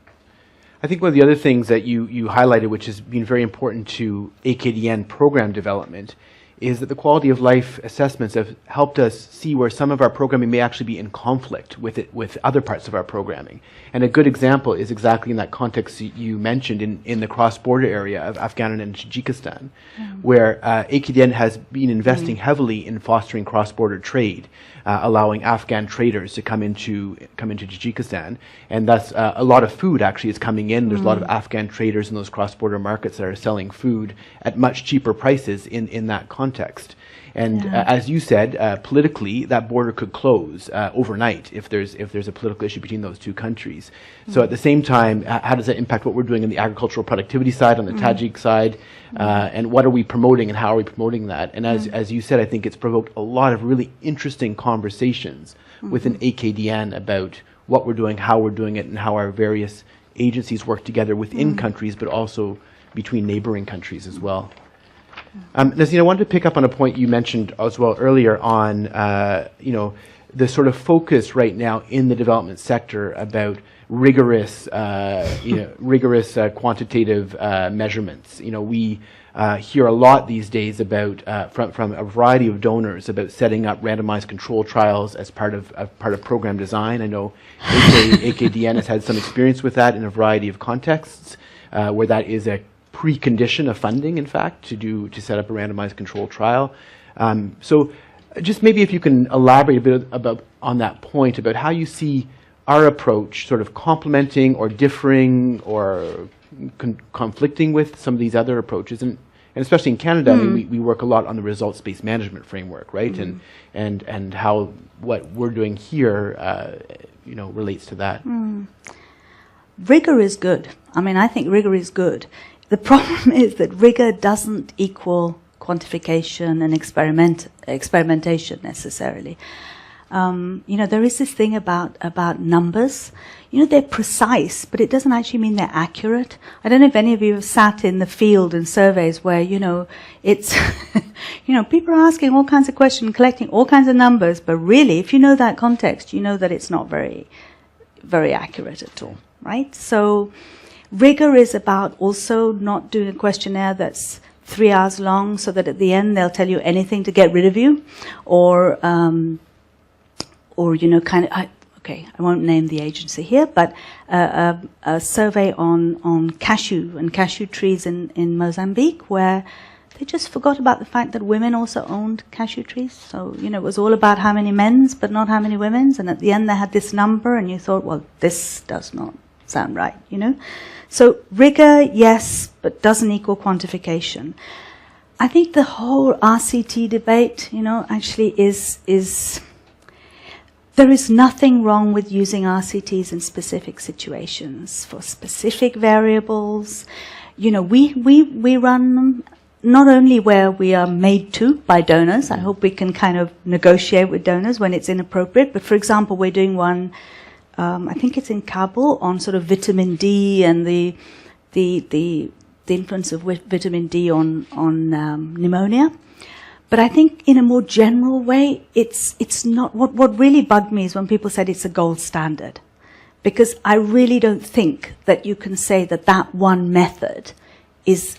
I think one of the other things that you highlighted, which has been very important to AKDN program development, is that the quality of life assessments have helped us see where some of our programming may actually be in conflict with other parts of our programming. And a good example is exactly in that context you mentioned in the cross-border area of Afghanistan and Tajikistan, where AKDN has been investing heavily in fostering cross-border trade, allowing Afghan traders to come into Tajikistan, and thus a lot of food actually is coming in. There's a lot of Afghan traders in those cross-border markets that are selling food at much cheaper prices in that context. And as you said, politically, that border could close overnight if there's a political issue between those two countries. So at the same time, how does that impact what we're doing on the agricultural productivity side, on the Tajik side, and what are we promoting and how are we promoting that? And as you said, I think it's provoked a lot of really interesting conversations within AKDN about what we're doing, how we're doing it, and how our various agencies work together within countries, but also between neighboring countries as well. Nazneen, I wanted to pick up on a point you mentioned as well earlier on, the sort of focus right now in the development sector about rigorous, rigorous quantitative measurements. We hear a lot these days about from a variety of donors about setting up randomized control trials as part of program design. I know AKDN has had some experience with that in a variety of contexts, where that is a precondition of funding, in fact, to set up a randomized control trial. So just maybe if you can elaborate a bit on that point about how you see our approach sort of complementing or differing or conflicting with some of these other approaches, and especially in Canada, I mean, we work a lot on the results-based management framework, right? And how what we're doing here, relates to that. Rigor is good. I mean, I think rigor is good. The problem is that rigor doesn't equal quantification and experimentation necessarily. There is this thing about numbers. They're precise, but it doesn't actually mean they're accurate. I don't know if any of you have sat in the field in surveys where, it's, people are asking all kinds of questions, collecting all kinds of numbers, but really, if you know that context, you know that it's not very, very accurate at all, right? So rigor is about also not doing a questionnaire that's 3 hours long so that at the end they'll tell you anything to get rid of you, or I won't name the agency here, but a survey on cashew and cashew trees in Mozambique, where they just forgot about the fact that women also owned cashew trees. So, it was all about how many men's, but not how many women's. And at the end they had this number, and you thought, well, this does not sound right, So rigor, yes, but doesn't equal quantification. I think the whole RCT debate, actually is there is nothing wrong with using RCTs in specific situations for specific variables. We run them not only where we are made to by donors. I hope we can kind of negotiate with donors when it's inappropriate. But for example, we're doing one, I think it's in Kabul, on sort of vitamin D and the influence of vitamin D on pneumonia. But I think in a more general way, it's not, what really bugged me is when people said it's a gold standard. Because I really don't think that you can say that one method is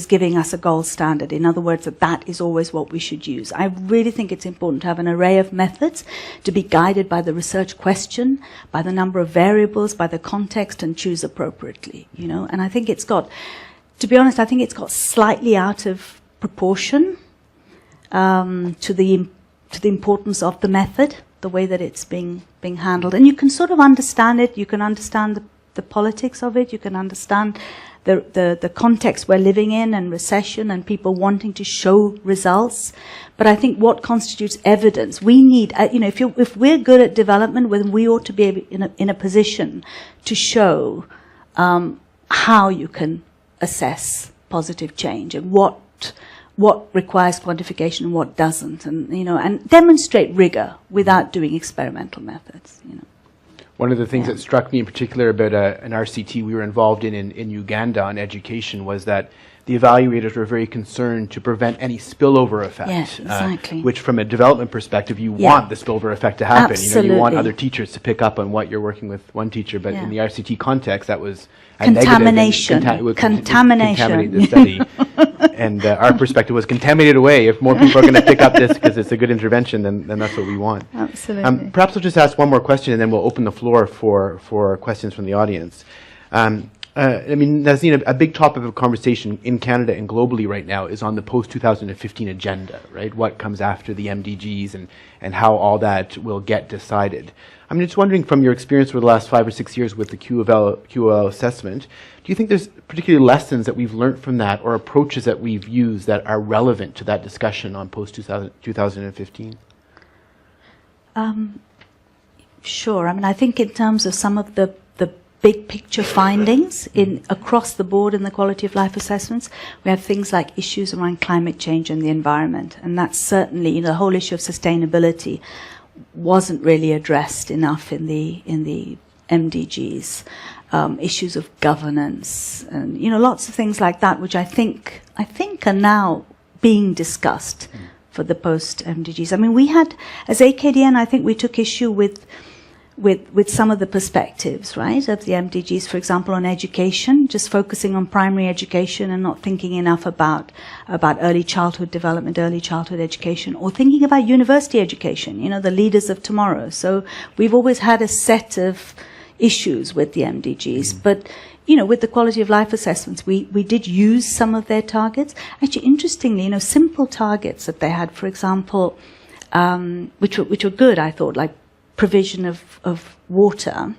giving us a gold standard. In other words, that is always what we should use. I really think it's important to have an array of methods, to be guided by the research question, by the number of variables, by the context, and choose appropriately, And I think it's got, to be honest, I think it's got slightly out of proportion to the importance of the method, the way that it's being handled. And you can sort of understand it, you can understand the politics of it, you can understand the context we're living in, and recession, and people wanting to show results. But I think what constitutes evidence, we need, if we're good at development, then we ought to be in a position to show how you can assess positive change, and what requires quantification and what doesn't, and demonstrate rigor without doing experimental methods. One of the things that struck me in particular about an RCT we were involved in Uganda on education was that the evaluators were very concerned to prevent any spillover effect. Yes, exactly. Which, from a development perspective, you want the spillover effect to happen. Absolutely. You want other teachers to pick up on what you're working with one teacher, but in the RCT context, that was a contamination. Negative. Contaminate the study. And our perspective was contaminate away. If more people are going to pick up this because it's a good intervention, then that's what we want. Absolutely. Perhaps I'll just ask one more question, and then we'll open the floor for questions from the audience. Nazneen, a big topic of conversation in Canada and globally right now is on the post-2015 agenda, right? What comes after the MDGs and how all that will get decided. I'm just wondering, from your experience over the last 5 or 6 years with the QOL assessment, do you think there's particular lessons that we've learned from that, or approaches that we've used that are relevant to that discussion on post-2015? Sure. I think in terms of some of the big picture findings across the board in the quality of life assessments, we have things like issues around climate change and the environment, and that's certainly, the whole issue of sustainability wasn't really addressed enough in the MDGs. Issues of governance, and lots of things like that, which I think are now being discussed for the post-MDGs. I mean, we had, as AKDN, I think we took issue with some of the perspectives, right, of the MDGs, for example, on education, just focusing on primary education and not thinking enough about early childhood development, early childhood education, or thinking about university education, the leaders of tomorrow. So we've always had a set of issues with the MDGs, but with the quality of life assessments, we did use some of their targets. Actually, interestingly, simple targets that they had, for example, which were good, I thought, like provision of water.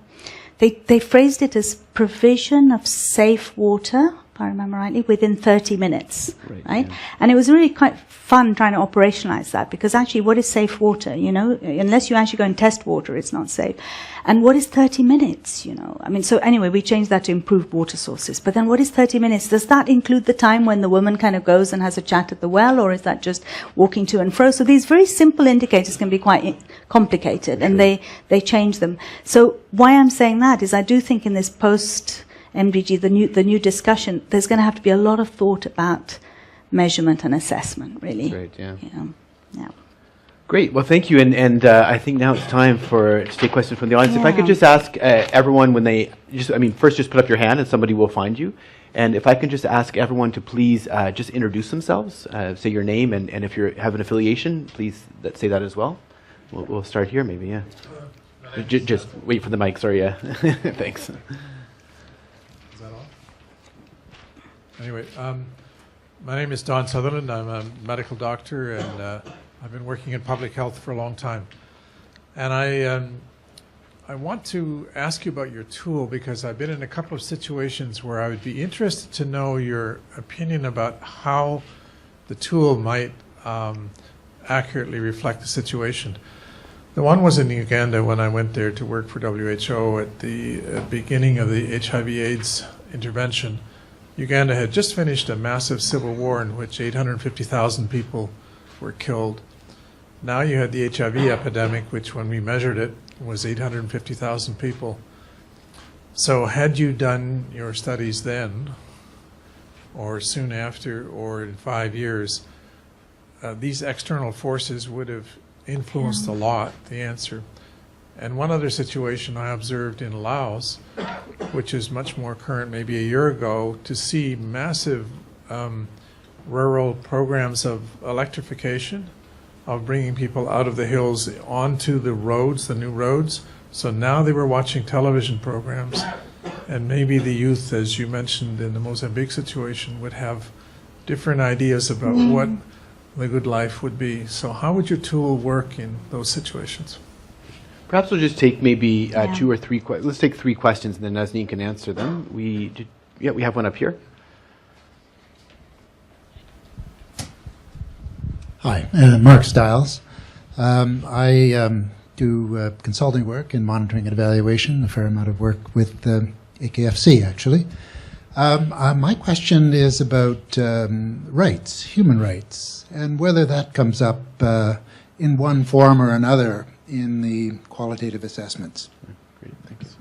They phrased it as provision of safe water, if I remember rightly, within 30 minutes, right? Yeah. And it was really quite fun trying to operationalize that, because actually what is safe water, unless you actually go and test water, it's not safe. And what is 30 minutes, I mean, so anyway, we changed that to improved water sources. But then what is 30 minutes? Does that include the time when the woman kind of goes and has a chat at the well, or is that just walking to and fro? So these very simple indicators can be quite complicated, and they change them. So why I'm saying that is I do think in this post-MDG, the new discussion, there's going to have to be a lot of thought about measurement and assessment, really. That's right, yeah. Yeah. Great. Well, thank you. And I think now it's time to take questions from the audience. If I could just ask everyone when first just put up your hand and somebody will find you. And if I can just ask everyone to please just introduce themselves, say your name, and if you have an affiliation, please say that as well. We'll start here maybe, yeah. Just wait for the mic, sorry, yeah. Thanks. Is that on? Anyway, my name is Don Sutherland. I'm a medical doctor, and I've been working in public health for a long time. And I want to ask you about your tool, because I've been in a couple of situations where I would be interested to know your opinion about how the tool might accurately reflect the situation. The one was in Uganda when I went there to work for WHO at the beginning of the HIV/AIDS intervention. Uganda had just finished a massive civil war in which 850,000 people were killed. Now you had the HIV epidemic, which when we measured it was 850,000 people. So had you done your studies then, or soon after, or in 5 years, these external forces would have influenced a lot, the answer. And one other situation I observed in Laos, which is much more current, maybe a year ago, to see massive rural programs of electrification, of bringing people out of the hills onto the roads, the new roads. So now they were watching television programs, and maybe the youth, as you mentioned in the Mozambique situation, would have different ideas about what the good life would be. So how would your tool work in those situations? Perhaps we'll just take maybe 2 or 3 questions. Let's take 3 questions, and then Nazneen can answer them. We have one up here. Hi, Mark Stiles. I do consulting work in monitoring and evaluation, a fair amount of work with AKFC, actually. My question is about rights, human rights, and whether that comes up in one form or another in the qualitative assessments. Great, thanks.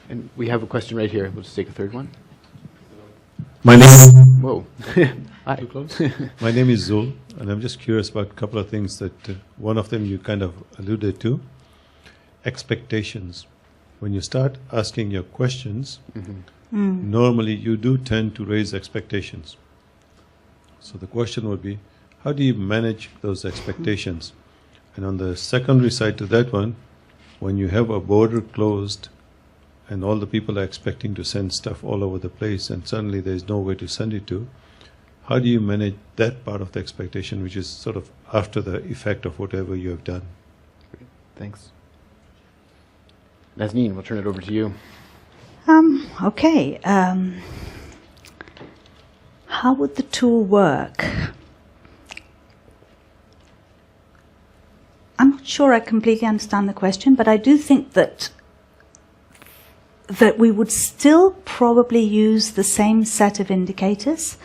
And we have a question right here. We'll just take a third one. My name. Whoa. Hi. Too close? My name is Zul, and I'm just curious about a couple of things that one of them you kind of alluded to. Expectations. When you start asking your questions, normally you do tend to raise expectations. So the question would be, how do you manage those expectations? And on the secondary side to that one, when you have a border closed and all the people are expecting to send stuff all over the place and suddenly there's no way to send it to, how do you manage that part of the expectation, which is sort of after the effect of whatever you have done? Great. Thanks. Nazneen, we'll turn it over to you. Okay. How would the tool work? I'm not sure I completely understand the question, but I do think that we would still probably use the same set of indicators,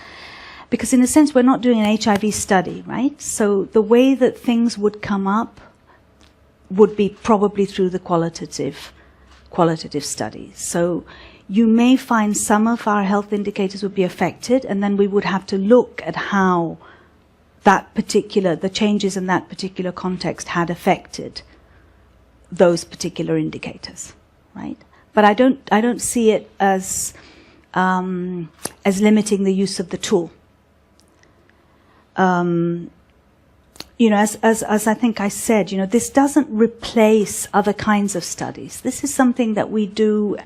because in a sense we're not doing an HIV study, right? So the way that things would come up would be probably through the qualitative studies. So you may find some of our health indicators would be affected, and then we would have to look at how the changes in that particular context had affected those particular indicators, right? But I don't see it as limiting the use of the tool. As I think I said, this doesn't replace other kinds of studies. This is something that we do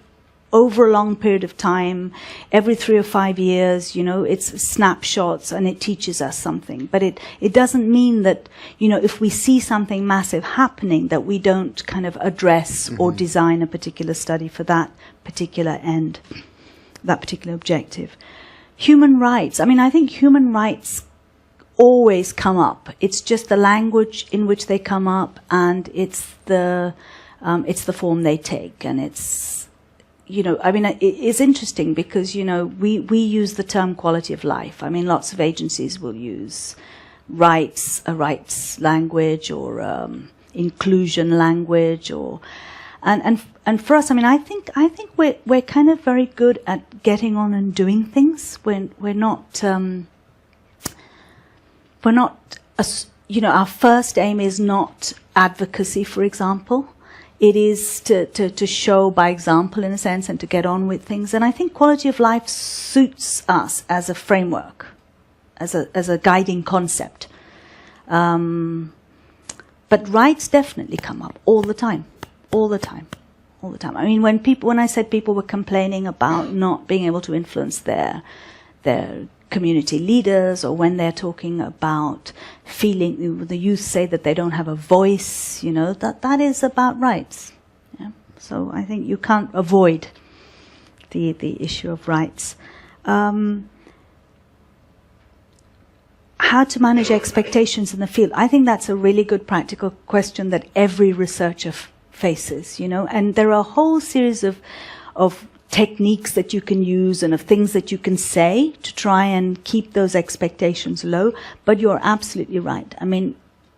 over a long period of time, every 3 or 5 years, it's snapshots and it teaches us something. But it doesn't mean that, if we see something massive happening, that we don't kind of address or design a particular study for that particular end, that particular objective. Human rights. I think human rights always come up. It's just the language in which they come up, and it's the form they take, and it's, it's interesting because, we use the term quality of life. Lots of agencies will use rights, a rights language, or inclusion language, and for us, I think we're kind of very good at getting on and doing things. We're not our first aim is not advocacy, for example. It is to show by example, in a sense, and to get on with things. And I think quality of life suits us as a framework, as a guiding concept. But rights definitely come up all the time. When I said people were complaining about not being able to influence their community leaders, or when they're talking about feeling, the youth say that they don't have a voice, that is about rights. Yeah? So I think you can't avoid the issue of rights. How to manage expectations in the field? I think that's a really good practical question that every researcher faces, and there are a whole series of techniques that you can use and of things that you can say to try and keep those expectations low. But you're absolutely right.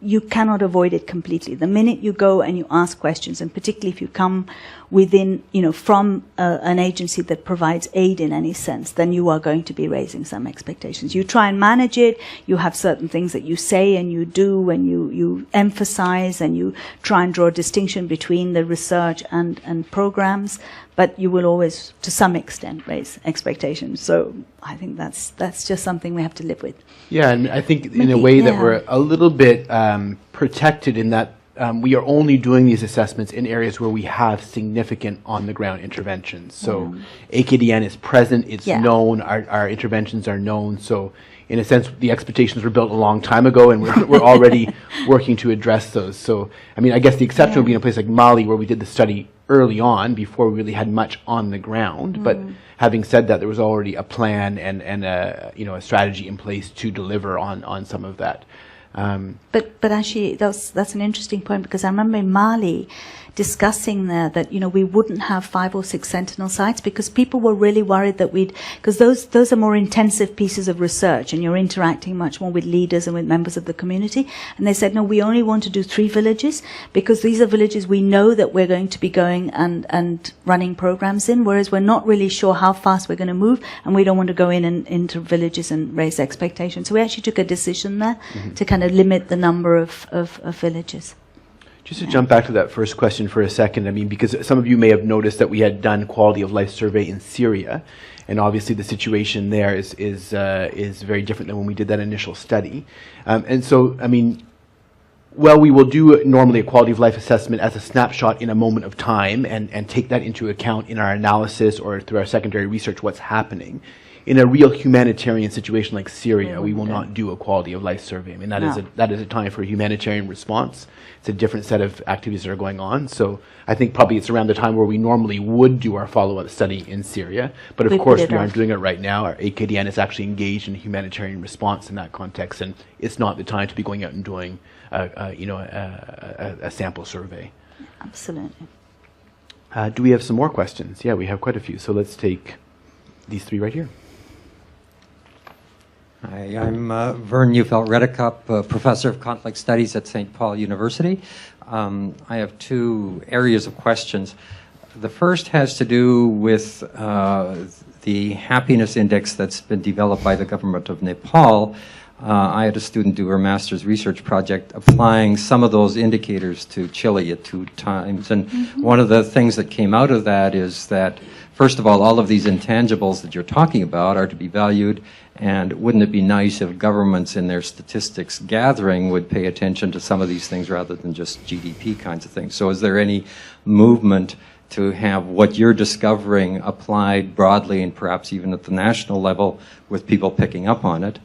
You cannot avoid it completely. The minute you go and you ask questions, and particularly if you come within, from an agency that provides aid in any sense, then you are going to be raising some expectations. You try and manage it. You have certain things that you say and you do, and you emphasize, and you try and draw a distinction between the research and programs. But you will always, to some extent, raise expectations. So I think that's just something we have to live with. Yeah, and I think in a way that we're a little bit protected in that we are only doing these assessments in areas where we have significant on-the-ground interventions. So AKDN is present, it's known, our interventions are known. So in a sense, the expectations were built a long time ago, and we're already working to address those. So, I guess the exception would be in a place like Mali, where we did the study early on, before we really had much on the ground. But having said that, there was already a plan and a strategy in place to deliver on some of that. But actually, that's an interesting point, because I remember in Mali discussing there that we wouldn't have 5 or 6 sentinel sites, because people were really worried that because those are more intensive pieces of research, and you're interacting much more with leaders and with members of the community. And they said, no, we only want to do 3 villages, because these are villages we know that we're going to be going and running programs in, whereas we're not really sure how fast we're going to move, and we don't want to go in and into villages and raise expectations. So we actually took a decision there to kind of limit the number of villages. Just to jump back to that first question for a second, because some of you may have noticed that we had done quality of life survey in Syria, and obviously the situation there is very different than when we did that initial study. And so, well, we will do normally a quality of life assessment as a snapshot in a moment of time, and take that into account in our analysis or through our secondary research what's happening. In a real humanitarian situation like Syria, we will not do a quality of life survey. That is a time for a humanitarian response. It's a different set of activities that are going on. So I think probably it's around the time where we normally would do our follow-up study in Syria. But of course, we aren't doing it right now. Our AKDN is actually engaged in a humanitarian response in that context, and it's not the time to be going out and doing a sample survey. Absolutely. Do we have some more questions? Yeah, we have quite a few. So let's take these 3 right here. Hi, I'm Vern Neufeld-Redekup, Professor of Conflict Studies at St. Paul University. I have 2 areas of questions. The first has to do with the happiness index that's been developed by the government of Nepal. I had a student do her master's research project applying some of those indicators to Chile at 2 times. And one of the things that came out of that is that, first of all of these intangibles that you're talking about are to be valued, and wouldn't it be nice if governments in their statistics gathering would pay attention to some of these things rather than just GDP kinds of things? So is there any movement to have what you're discovering applied broadly and perhaps even at the national level with people picking up on it?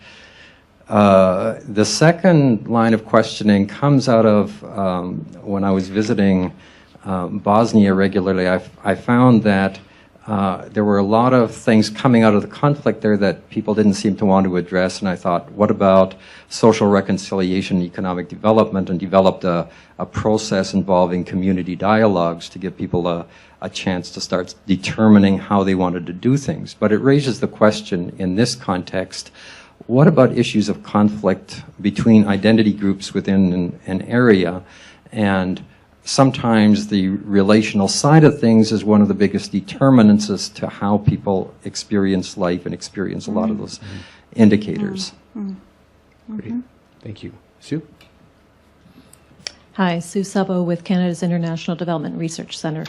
The second line of questioning comes out of when I was visiting Bosnia regularly. I found that there were a lot of things coming out of the conflict there that people didn't seem to want to address, and I thought, what about social reconciliation, economic development, and developed a process involving community dialogues to give people a chance to start determining how they wanted to do things. But it raises the question in this context, what about issues of conflict between identity groups within an area? And sometimes the relational side of things is one of the biggest determinants as to how people experience life and experience a lot of those indicators. Great. Thank you. Sue? Hi, Sue Sabo with Canada's International Development Research Centre.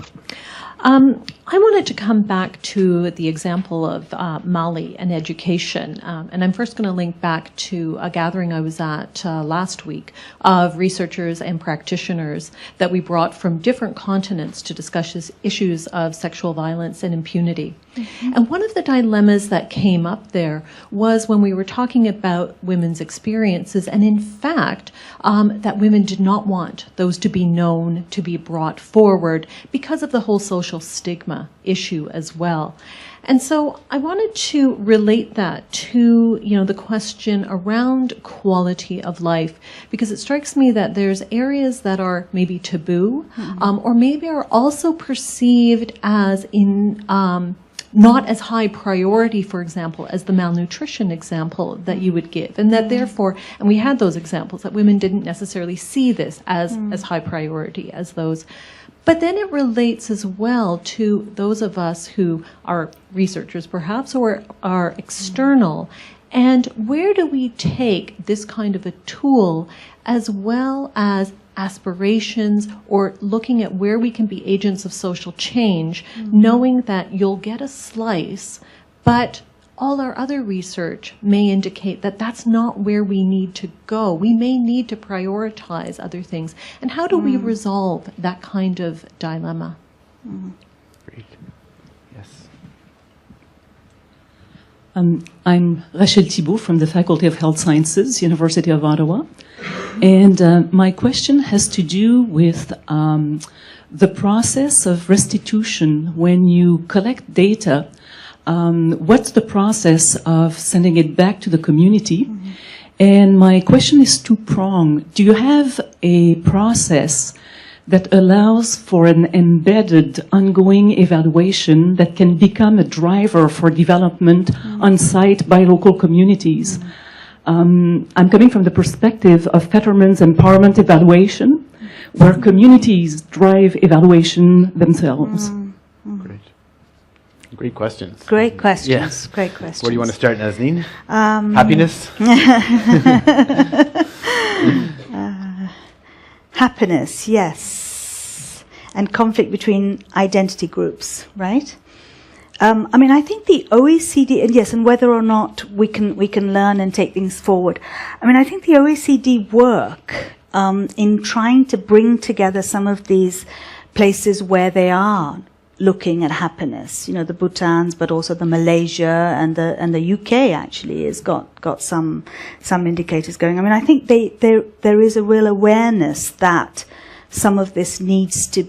I wanted to come back to the example of Mali and education, and I'm first going to link back to a gathering I was at last week of researchers and practitioners that we brought from different continents to discuss issues of sexual violence and impunity. And one of the dilemmas that came up there was when we were talking about women's experiences, and in fact, that women did not want those to be known, to be brought forward because of the whole social stigma issue as well. And so I wanted to relate that to, the question around quality of life, because it strikes me that there's areas that are maybe taboo, or maybe are also perceived as not as high priority, for example, as the malnutrition example that you would give. And that therefore, and we had those examples, that women didn't necessarily see this as high priority as those. But then it relates as well to those of us who are researchers perhaps, or are external. And where do we take this kind of a tool as well as aspirations, or looking at where we can be agents of social change, knowing that you'll get a slice, but all our other research may indicate that that's not where we need to go. We may need to prioritize other things. And how do we resolve that kind of dilemma? Great. Yes. I'm Rachel Thibault from the Faculty of Health Sciences, University of Ottawa. And my question has to do with the process of restitution. When you collect data, what's the process of sending it back to the community? And my question is two-pronged. Do you have a process that allows for an embedded ongoing evaluation that can become a driver for development on site by local communities? I'm coming from the perspective of Fetterman's empowerment evaluation, where communities drive evaluation themselves. Great. Great questions. Great questions. Yes. Great questions. Where do you want to start, Nazneen? Happiness? Happiness, yes. And conflict between identity groups, right? I think the OECD, and yes, and whether or not we can learn and take things forward. I think the OECD work in trying to bring together some of these places where they are looking at happiness, the Bhutans, but also the Malaysia and the UK actually has got some indicators going. I think there is a real awareness that some of this needs to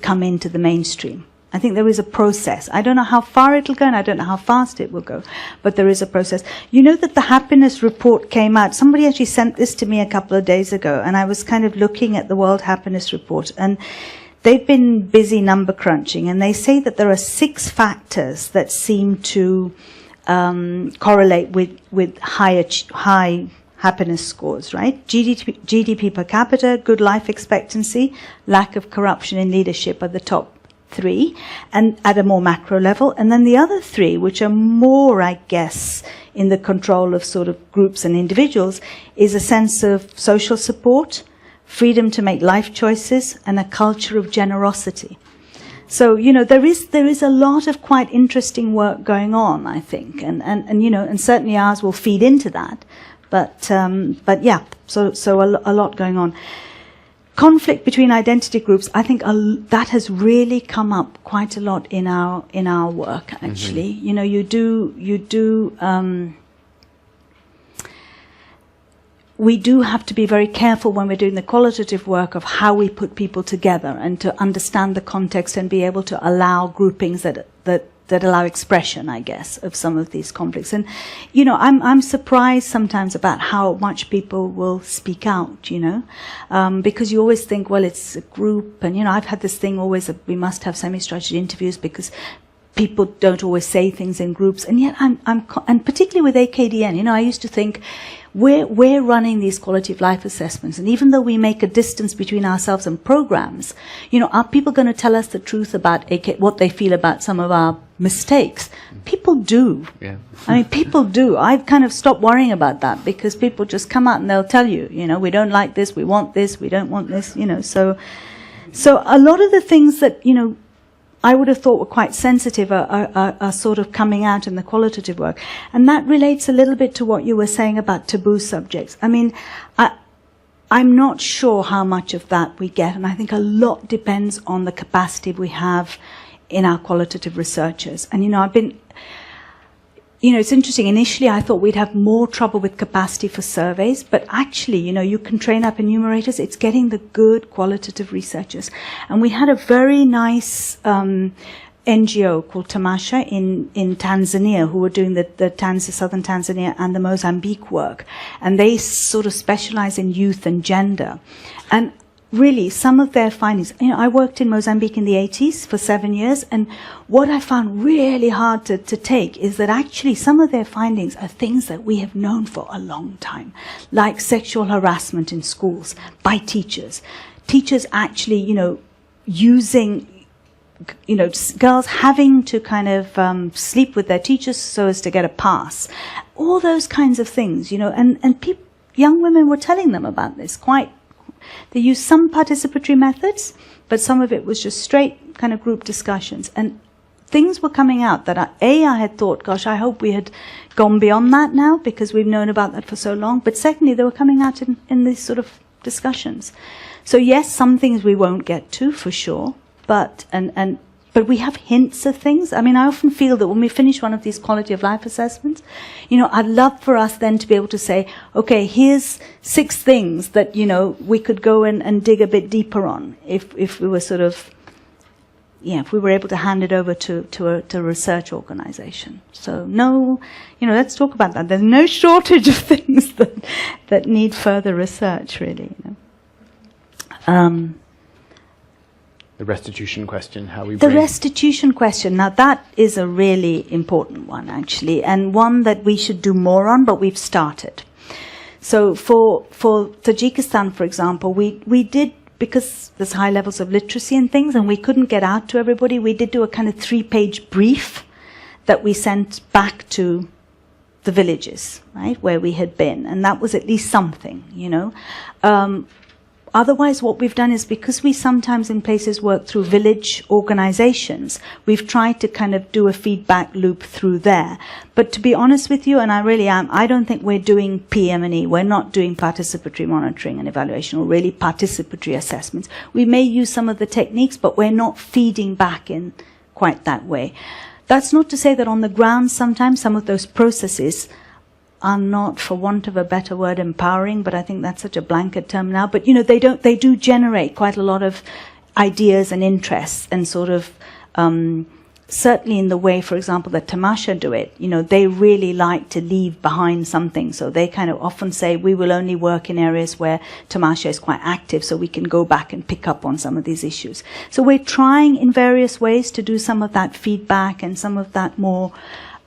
come into the mainstream. I think there is a process. I don't know how far it'll go, and I don't know how fast it will go, but there is a process. You know that the happiness report came out. Somebody actually sent this to me a couple of days ago, and I was kind of looking at the World Happiness Report, and they've been busy number crunching, and they say that there are 6 factors that seem to correlate with high happiness scores, right? GDP per capita, good life expectancy, lack of corruption in leadership are the top 3, and at a more macro level. And then the other 3, which are more, I guess, in the control of sort of groups and individuals, is a sense of social support, freedom to make life choices, and a culture of generosity. So, you know, there is a lot of quite interesting work going on, I think, and you know, and certainly ours will feed into that. But yeah, so a lot going on. Conflict between identity groups, I think that has really come up quite a lot in our work, actually. Mm-hmm. You know, we do have to be very careful when we're doing the qualitative work of how we put people together and to understand the context and be able to allow groupings that allow expression, I guess, of some of these conflicts. And, you know, I'm surprised sometimes about how much people will speak out, you know, because you always think, well, it's a group. And, you know, I've had this thing always that we must have semi-structured interviews because people don't always say things in groups. And yet and particularly with AKDN, you know, I used to think, we're running these quality of life assessments, and even though we make a distance between ourselves and programs, you know, are people going to tell us the truth about what they feel about some of our mistakes? People do. Yeah. I mean, people do. I've kind of stopped worrying about that because people just come out and they'll tell you, you know, we don't like this, we want this, we don't want this, you know. So a lot of the things that, you know, I would have thought were quite sensitive are sort of coming out in the qualitative work. And that relates a little bit to what you were saying about taboo subjects. I mean, I'm not sure how much of that we get, and I think a lot depends on the capacity we have in our qualitative researchers. And, you know, it's interesting. Initially, I thought we'd have more trouble with capacity for surveys, but actually, you know, you can train up enumerators. It's getting the good qualitative researchers. And we had a very nice NGO called Tamasha in Tanzania who were doing the southern Tanzania and the Mozambique work. And they sort of specialize in youth and gender. And really, some of their findings, you know, I worked in Mozambique in the 80s for 7 years, and what I found really hard to take is that actually some of their findings are things that we have known for a long time, like sexual harassment in schools by teachers. Teachers actually, you know, using, you know, girls having to kind of sleep with their teachers so as to get a pass. All those kinds of things, you know, and young women were telling them about this quite. They used some participatory methods, but some of it was just straight kind of group discussions. And things were coming out that I had thought, gosh, I hope we had gone beyond that now because we've known about that for so long. But secondly, they were coming out in these sort of discussions. So yes, some things we won't get to for sure, but we have hints of things. I mean, I often feel that when we finish one of these quality of life assessments, you know, I'd love for us then to be able to say, okay, here's 6 things that, you know, we could go and dig a bit deeper on if we were sort of, yeah, if we were able to hand it over to a research organization. So no, you know, let's talk about that. There's no shortage of things that need further research, really, you know. The restitution question, how we The restitution question, now that is a really important one, actually, and one that we should do more on, but we've started. So for Tajikistan, for example, we did, because there's high levels of literacy and things, and we couldn't get out to everybody, we did do a kind of 3-page brief that we sent back to the villages, right, where we had been, and that was at least something, you know. Otherwise, what we've done is, because we sometimes in places work through village organizations, we've tried to kind of do a feedback loop through there. But to be honest with you, and I really am, I don't think we're doing PM&E. We're not doing participatory monitoring and evaluation, or really participatory assessments. We may use some of the techniques, but we're not feeding back in quite that way. That's not to say that on the ground sometimes some of those processes are not, for want of a better word, empowering, but I think that's such a blanket term now. But, you know, they do generate quite a lot of ideas and interests, and sort of, certainly in the way, for example, that Tamasha do it, you know, they really like to leave behind something. So they kind of often say, we will only work in areas where Tamasha is quite active, so we can go back and pick up on some of these issues. So we're trying in various ways to do some of that feedback and some of that more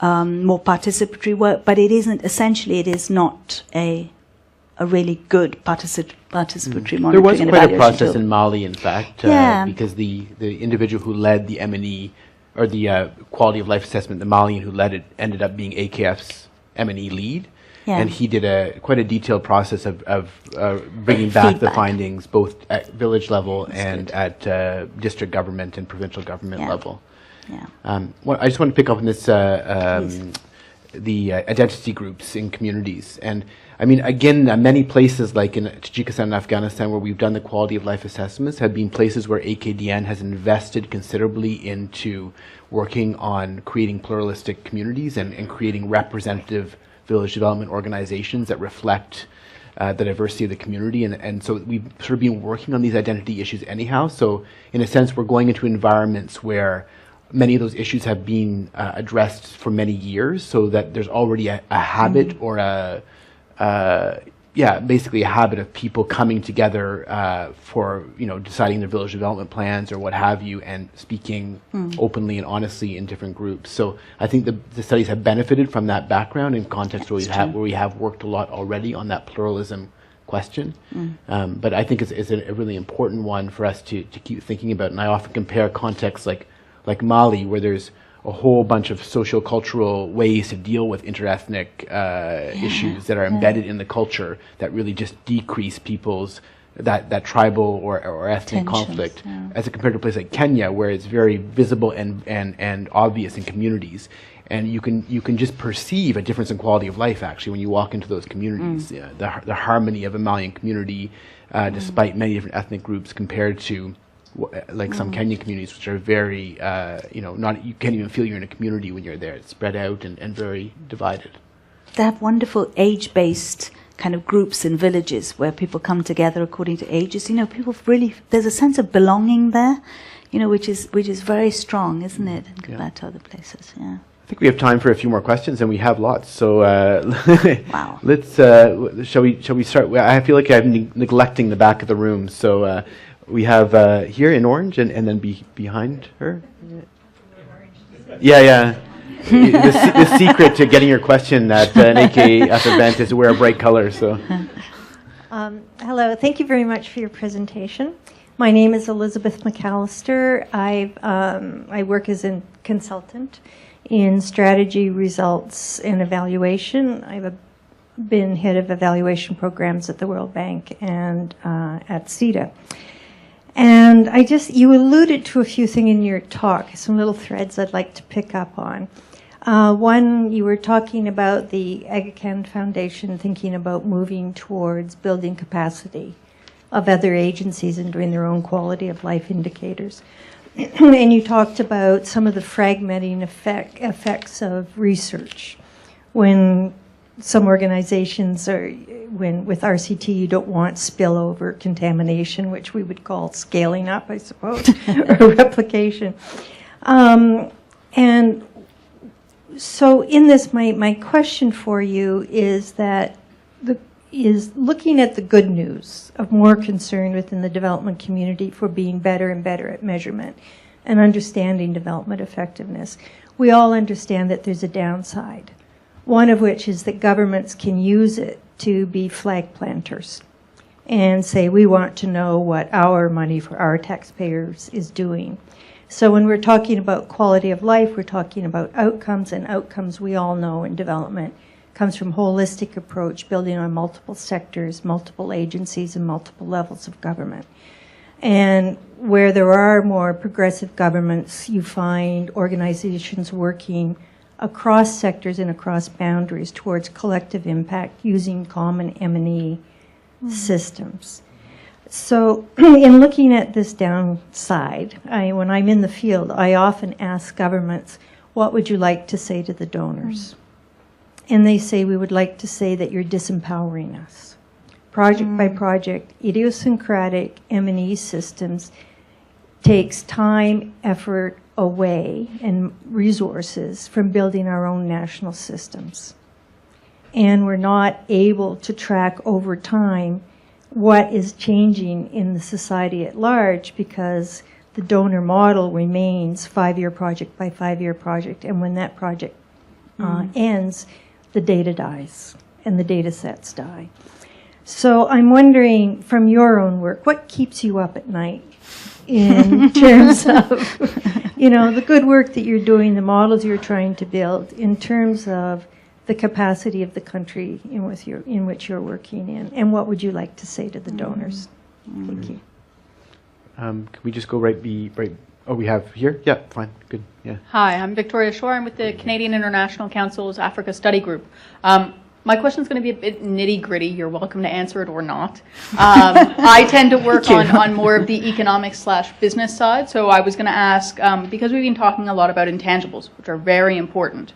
participatory work, but it isn't, essentially, it is not a a really good participatory monitoring There was and quite a evaluation process tool. in Mali, in fact, Yeah. because the individual who led the M&E, or the quality of life assessment, the Malian who led it, ended up being AKF's M&E lead. Yeah. And he did quite a detailed process of bringing back the Feedback. findings, both at village level and at district government and provincial government Yeah. level. Yeah. I just want to pick up on this, the identity groups in communities. And I mean, again, many places like in Tajikistan and Afghanistan where we've done the quality of life assessments have been places where AKDN has invested considerably into working on creating pluralistic communities and creating representative village development organizations that reflect the diversity of the community. And so we've sort of been working on these identity issues anyhow. So in a sense, we're going into environments where many of those issues have been addressed for many years, so that there's already a habit or basically a habit of people coming together for, deciding their village development plans or what have you, and speaking openly and honestly in different groups. So I think the studies have benefited from that background in context where we have worked a lot already on that pluralism question. But I think it's a really important one for us to keep thinking about. And I often compare contexts like Mali, where there's a whole bunch of social-cultural ways to deal with interethnic issues that are embedded in the culture that really just decrease people's that tribal or ethnic Tensions, conflict, yeah. as compared to a place like Kenya, where it's very visible and obvious in communities. And you can just perceive a difference in quality of life, actually, when you walk into those communities. Yeah, the harmony of a Malian community, despite many different ethnic groups, compared to like some Kenyan communities, which are very, you can't even feel you're in a community when you're there. It's spread out and very divided. They have wonderful age-based kind of groups in villages where people come together according to ages. People really, there's a sense of belonging there, which is very strong, isn't it, compared to other places? Yeah. I think we have time for a few more questions, and we have lots. So Wow. let's shall we start? I feel like I'm neglecting the back of the room. So we have here in orange, and then behind her. Yeah. The secret to getting your question at an AKF event is to wear a bright color. So. Hello, thank you very much for your presentation. My name is Elizabeth McAllister. I work as a consultant in strategy, results, and evaluation. I've been head of evaluation programs at the World Bank and at CETA. And you alluded to a few things in your talk, some little threads I'd like to pick up on. One, you were talking about the Aga Khan Foundation thinking about moving towards building capacity of other agencies and doing their own quality of life indicators. And you talked about some of the fragmenting effects of research. When some organizations with RCT, you don't want spillover contamination, which we would call scaling up, I suppose, or replication. And so in this, my question for you is looking at the good news of more concern within the development community for being better and better at measurement and understanding development effectiveness. We all understand that there's a downside, one of which is that governments can use it to be flag planters and say, we want to know what our money for our taxpayers is doing. So when we're talking about quality of life, we're talking about outcomes, and outcomes we all know in development comes from holistic approach, building on multiple sectors, multiple agencies, and multiple levels of government. And where there are more progressive governments, you find organizations working across sectors and across boundaries towards collective impact using common M&E systems. So in looking at this downside, when I'm in the field, I often ask governments, what would you like to say to the donors? And they say, we would like to say that you're disempowering us. Project by project, idiosyncratic M&E systems takes time, effort away, and resources from building our own national systems. And we're not able to track over time what is changing in the society at large, because the donor model remains 5-year project by 5-year project, and when that project ends, the data dies and the data sets die. So I'm wondering, from your own work, what keeps you up at night in terms of, the good work that you're doing, the models you're trying to build, in terms of the capacity of the country in which you're working in, and what would you like to say to the donors? Thank you. Can we just go right? Oh, we have here? Yeah, fine, good, yeah. Hi, I'm Victoria Shore. I'm with the Canadian International Council's Africa Study Group. My question is going to be a bit nitty-gritty. You're welcome to answer it or not. I tend to work on more of the economic/business side. So I was going to ask, because we've been talking a lot about intangibles, which are very important,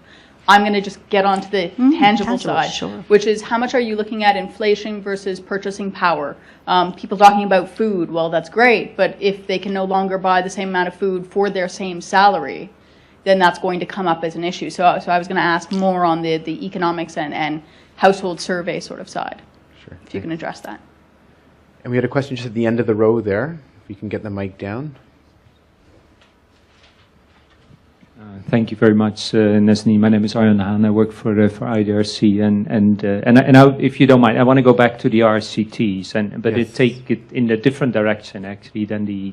I'm going to just get onto the tangible side, which is how much are you looking at inflation versus purchasing power? People talking about food, well, that's great, but if they can no longer buy the same amount of food for their same salary, then that's going to come up as an issue. So I was going to ask more on the economics and household survey sort of side, if you can address that. And we had a question just at the end of the row there, if you can get the mic down. Thank you very much, Nazneen. My name is Arjan Han. I work for IDRC, and I, if you don't mind, I want to go back to the RCTs, but yes. Take it in a different direction actually than the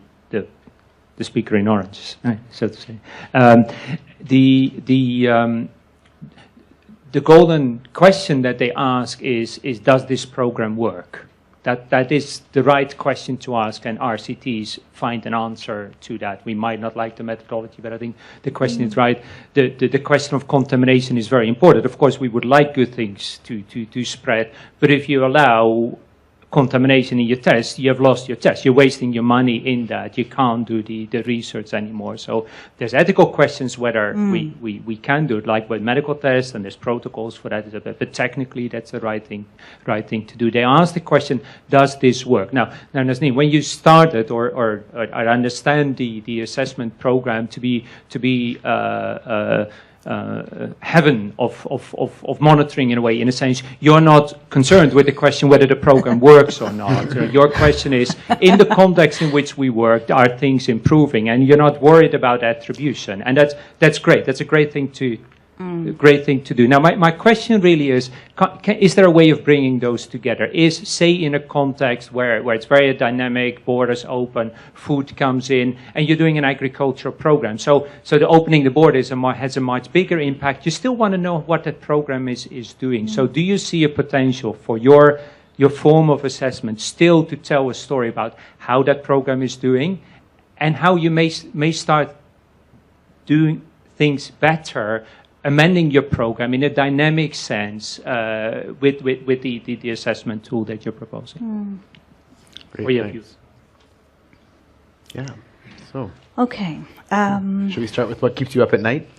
speaker in orange, so to say. The golden question that they ask is does this program work? That is the right question to ask, and RCTs find an answer to that. We might not like the methodology, but I think the question is right. The question of contamination is very important. Of course, we would like good things to spread, but if you allow contamination in your test, you have lost your test. You're wasting your money in that. You can't do the research anymore. So there's ethical questions whether we can do it, like with medical tests, and there's protocols for that. But technically, that's the right thing to do. They ask the question, does this work? Now Nazneen, when you started, or I understand the assessment program to be heaven of monitoring in a way. In a sense, you're not concerned with the question whether the program works or not. Your question is, in the context in which we work, are things improving? And you're not worried about attribution. And that's great. That's a great thing to do. Now, my question really is there a way of bringing those together? Is, say, in a context where it's very dynamic, borders open, food comes in, and you're doing an agricultural program. So the opening the borders has a much bigger impact. You still want to know what that program is doing. So do you see a potential for your form of assessment still to tell a story about how that program is doing, and how you may start doing things better, amending your program in a dynamic sense with the assessment tool that you're proposing? Great, yeah. So. Okay. Should we start with what keeps you up at night?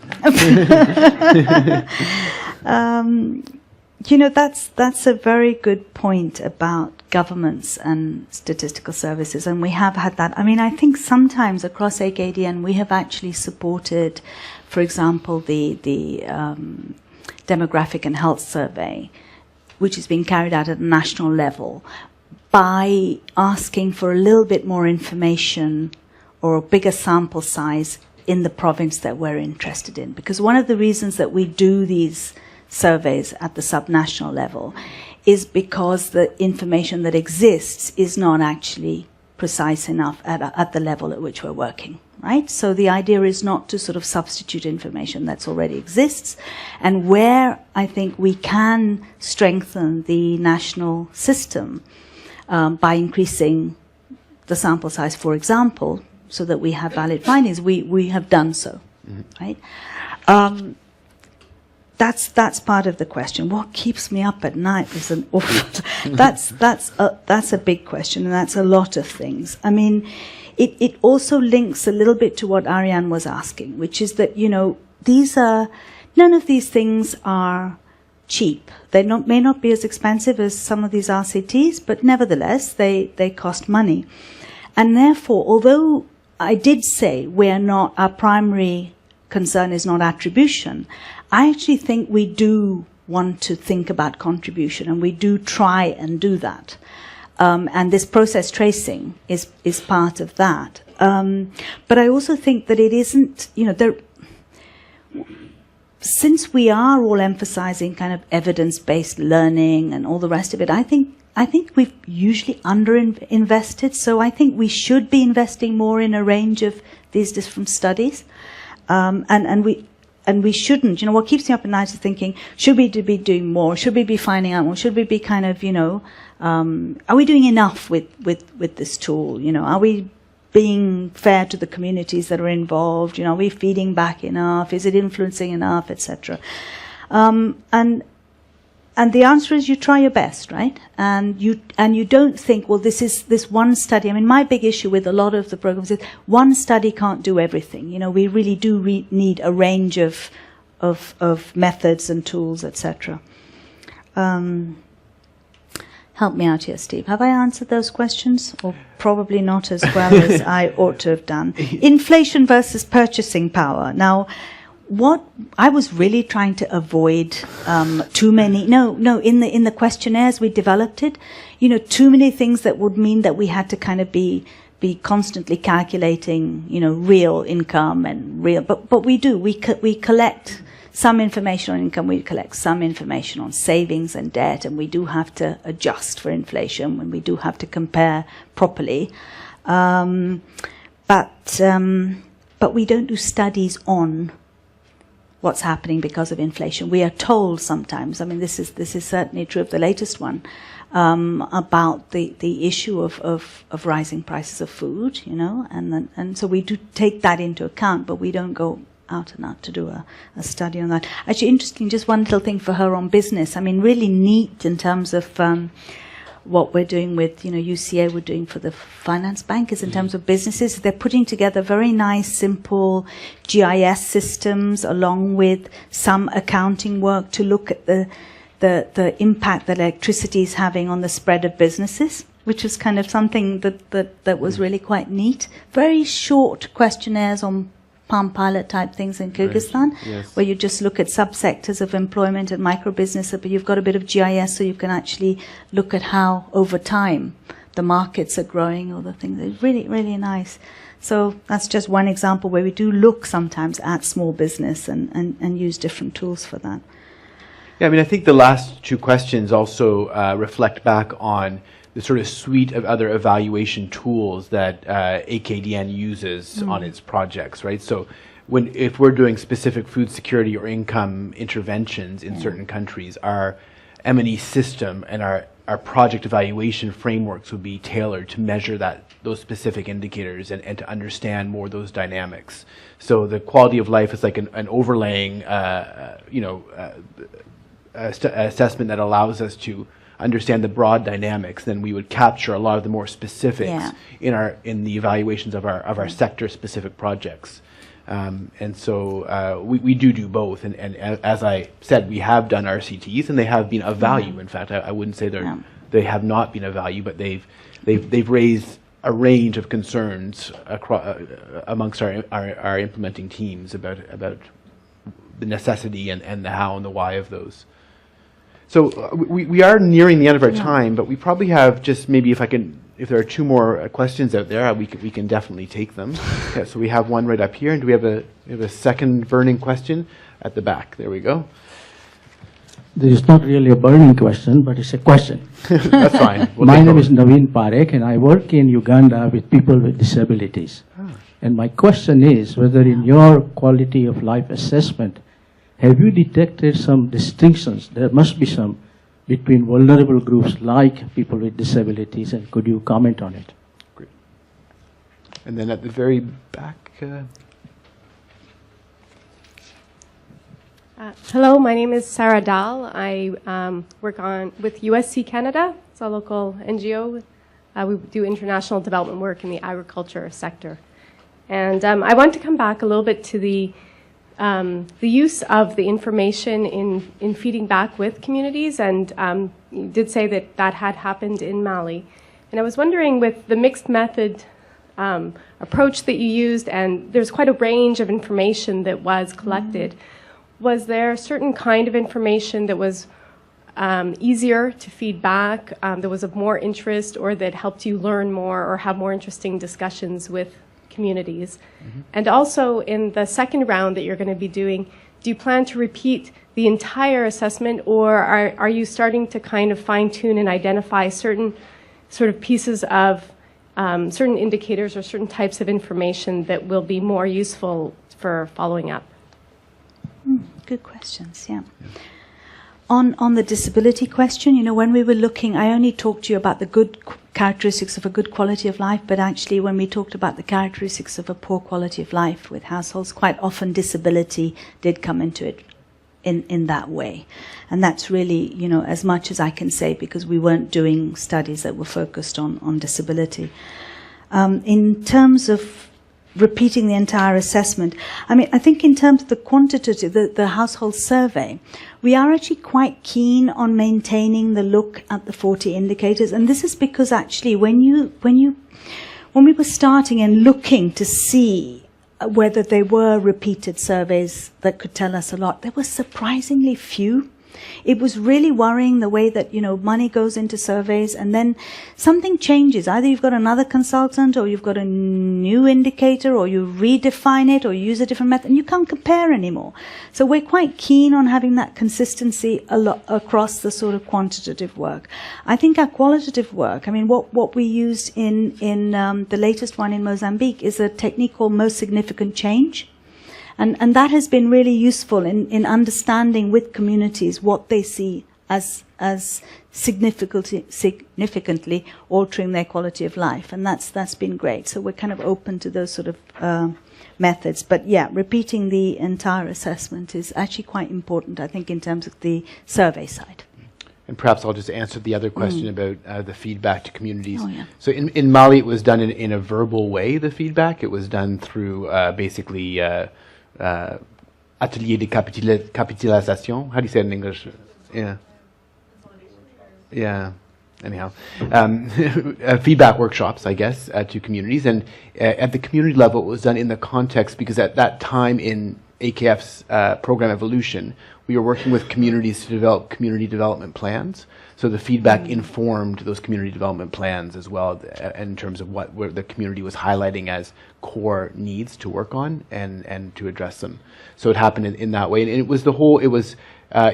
That's a very good point about governments and statistical services, and we have had that. I mean, I think sometimes across AKDN we have actually supported, for example, the demographic and health survey, which is being carried out at a national level, by asking for a little bit more information or a bigger sample size in the province that we're interested in. Because one of the reasons that we do these surveys at the subnational level is because the information that exists is not actually precise enough at the level at which we're working, right? So the idea is not to sort of substitute information that's already exists. And where I think we can strengthen the national system by increasing the sample size, for example, so that we have valid findings, we have done so, right? That's part of the question. What keeps me up at night is an awful. That's a big question, and that's a lot of things. I mean, it also links a little bit to what Ariane was asking, which is that none of these things are cheap. They may not be as expensive as some of these RCTs, but nevertheless they cost money, and therefore, although I did say our primary concern is not attribution, I actually think we do want to think about contribution, and we do try and do that. And this process tracing is part of that. But I also think that it isn't, since we are all emphasizing kind of evidence-based learning and all the rest of it, I think I think we've usually underinvested, so I think we should be investing more in a range of these different studies. And we shouldn't. You know, what keeps me up at night is thinking, should we be doing more? Should we be finding out more? Should we be kind of, you know, are we doing enough with this tool? You know, are we being fair to the communities that are involved? You know, are we feeding back enough? Is it influencing enough, etc.? And the answer is you try your best, right? And you don't think, well, this one study. I mean, my big issue with a lot of the programs is one study can't do everything. You know, we really do need a range of methods and tools, etc. Help me out here, Steve. Have I answered those questions? Or probably not as well as I ought to have done. Inflation versus purchasing power. Now, what I was really trying to avoid too many. In the questionnaires we developed it, you know, too many things that would mean that we had to kind of be constantly calculating, you know, real income and real. But we do. We collect some information on income. We collect some information on savings and debt, and we do have to adjust for inflation when we do have to compare properly. But we don't do studies on what's happening because of inflation. We are told sometimes, I mean, this is certainly true of the latest one, about the issue of rising prices of food, you know, and so we do take that into account, but we don't go out and out to do a study on that. Actually, interesting, just one little thing for her on business. I mean, really neat in terms of what we're doing with, you know, UCA, we're doing for the finance bank is in terms of businesses. They're putting together very nice, simple GIS systems along with some accounting work to look at the impact that electricity is having on the spread of businesses, which is kind of something that was really quite neat. Very short questionnaires on Palm Pilot type things in Kyrgyzstan, right. Yes. where you just look at subsectors of employment and micro-business, but you've got a bit of GIS so you can actually look at how, over time, the markets are growing or the things. It's really, really nice. So that's just one example where we do look sometimes at small business and use different tools for that. Yeah, I mean, I think the last two questions also reflect back on the sort of suite of other evaluation tools that AKDN uses on its projects, right? So if we're doing specific food security or income interventions in certain countries, our M&E system and our project evaluation frameworks would be tailored to measure those specific indicators and to understand more those dynamics. So the quality of life is like an overlaying, assessment that allows us to understand the broad dynamics. Then we would capture a lot of the more specifics in the evaluations of our sector specific projects. And so we do both. And as I said, we have done RCTs and they have been of value. In fact, I wouldn't say they have not been of value, but they've raised a range of concerns amongst our implementing teams about the necessity and the how and the why of those. So we are nearing the end of our time, but we probably have just maybe if there are two more questions out there, we can definitely take them. Okay, so we have one right up here, and do we have a second burning question at the back? There we go. There is not really a burning question, but it's a question. That's fine. My name is Naveen Parekh, and I work in Uganda with people with disabilities. And my question is whether in your quality of life assessment, have you detected some distinctions? There must be some between vulnerable groups like people with disabilities, and could you comment on it? Great. And then at the very back. Hello, my name is Sarah Dahl. I work with USC Canada. It's a local NGO. We do international development work in the agriculture sector. And I want to come back a little bit to the use of the information in feeding back with communities, and you did say that had happened in Mali. And I was wondering, with the mixed method approach that you used, and there's quite a range of information that was collected, was there a certain kind of information that was easier to feed back, that was of more interest, or that helped you learn more or have more interesting discussions with communities? And also in the second round that you're going to be doing, do you plan to repeat the entire assessment, or are you starting to kind of fine-tune and identify certain sort of pieces of certain indicators or certain types of information that will be more useful for following up? Good questions, yeah. On the disability question, you know, when we were looking, I only talked to you about the good characteristics of a good quality of life, but actually when we talked about the characteristics of a poor quality of life with households, quite often disability did come into it in that way. And that's really, you know, as much as I can say, because we weren't doing studies that were focused on disability. In terms of repeating the entire assessment, I mean, I think in terms of the quantitative, the household survey, we are actually quite keen on maintaining the look at the 40 indicators. And this is because actually when we were starting and looking to see whether there were repeated surveys that could tell us a lot, there were surprisingly few. It was really worrying the way that, you know, money goes into surveys and then something changes. Either you've got another consultant or you've got a new indicator or you redefine it or you use a different method and you can't compare anymore. So we're quite keen on having that consistency across the sort of quantitative work. I think our qualitative work, I mean, what we used in the latest one in Mozambique is a technique called most significant change. And that has been really useful in understanding with communities what they see as significantly altering their quality of life. And that's been great. So we're kind of open to those sort of methods. But yeah, repeating the entire assessment is actually quite important, I think, in terms of the survey side. And perhaps I'll just answer the other question about the feedback to communities. Oh, yeah. So in Mali, it was done in a verbal way, the feedback. It was done through basically atelier de capitalisation. How do you say it in English? Yeah. Yeah. Anyhow, feedback workshops, I guess, to communities. And at the community level, it was done in the context because at that time in AKF's program evolution, we were working with communities to develop community development plans. So the feedback informed those community development plans as well in terms of what the community was highlighting as core needs to work on and to address them. So it happened in that way. And it was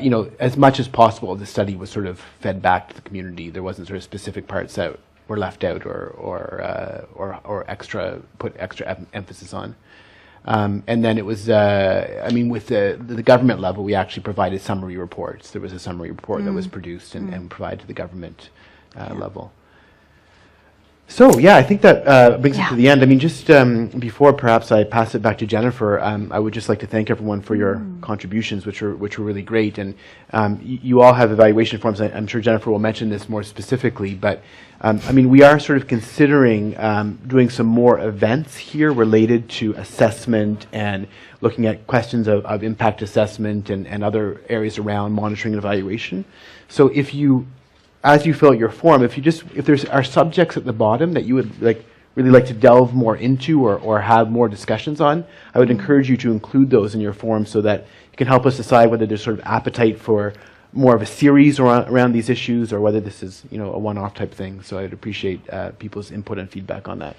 you know, as much as possible, the study was sort of fed back to the community. There wasn't sort of specific parts that were left out or put extra emphasis on. And then it was, I mean, with the government level, we actually provided summary reports. There was a summary report that was produced and provided to the government level. So, yeah, I think that brings it to the end. I mean, just before perhaps I pass it back to Jennifer, I would just like to thank everyone for your contributions, which were really great. And you all have evaluation forms. I'm sure Jennifer will mention this more specifically, but I mean, we are sort of considering doing some more events here related to assessment and looking at questions of impact assessment and other areas around monitoring and evaluation. So if you, as you fill out your form, if there are subjects at the bottom that you would really like to delve more into or have more discussions on, I would encourage you to include those in your form so that you can help us decide whether there's sort of appetite for more of a series around these issues or whether this is, you know, a one-off type thing. So I'd appreciate people's input and feedback on that.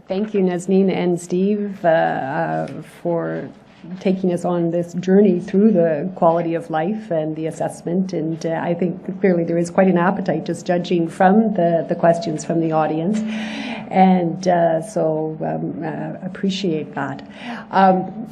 Thank you, Nazneen and Steve, for taking us on this journey through the quality of life and the assessment. And I think clearly there is quite an appetite, just judging from the questions from the audience. And so appreciate that.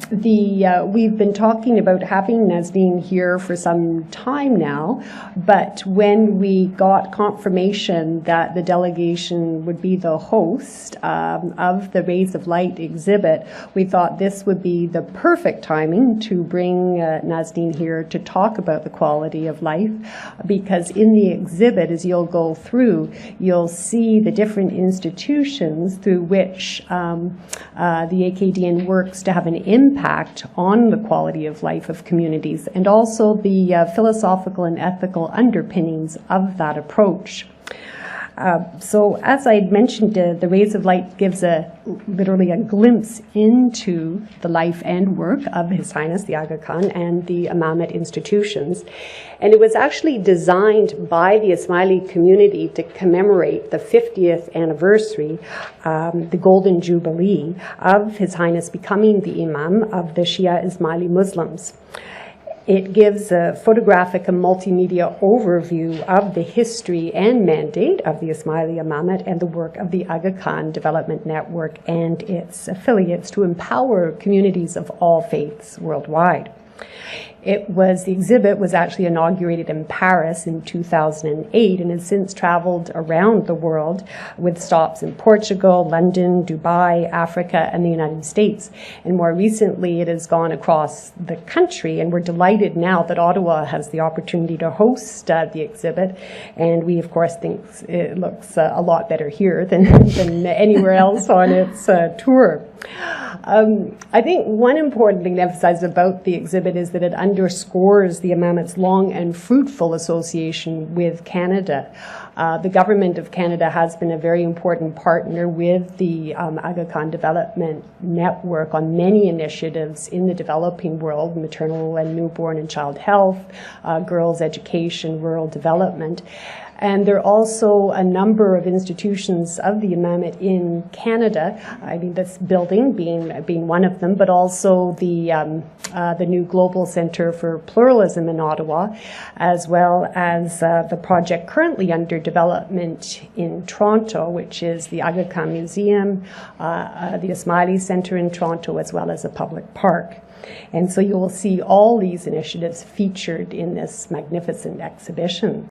We've been talking about having Nazneen here for some time now, but when we got confirmation that the delegation would be the host of the Rays of Light exhibit, we thought this would be the perfect timing to bring Nazneen here to talk about the quality of life, because in the exhibit, as you'll go through, you'll see the different institutions through which the AKDN works to have an impact on the quality of life of communities, and also the philosophical and ethical underpinnings of that approach. So as I mentioned, the Rays of Light gives literally a glimpse into the life and work of His Highness the Aga Khan and the Imamat institutions. And it was actually designed by the Ismaili community to commemorate the 50th anniversary, the Golden Jubilee, of His Highness becoming the Imam of the Shia Ismaili Muslims. It gives a photographic and multimedia overview of the history and mandate of the Ismaili Imamat and the work of the Aga Khan Development Network and its affiliates to empower communities of all faiths worldwide. The exhibit was actually inaugurated in Paris in 2008 and has since traveled around the world with stops in Portugal, London, Dubai, Africa, and the United States. And more recently, it has gone across the country, and we're delighted now that Ottawa has the opportunity to host the exhibit. And we, of course, think it looks a lot better here than anywhere else on its tour. I think one important thing to emphasize about the exhibit is that it underscores the Imamat's long and fruitful association with Canada. The Government of Canada has been a very important partner with the Aga Khan Development Network on many initiatives in the developing world: maternal and newborn and child health, girls' education, rural development. And there are also a number of institutions of the Imamat in Canada. I mean, this building being one of them, but also the new Global Centre for Pluralism in Ottawa, as well as the project currently under development in Toronto, which is the Aga Khan Museum, the Ismaili Centre in Toronto, as well as a public park. And so you will see all these initiatives featured in this magnificent exhibition.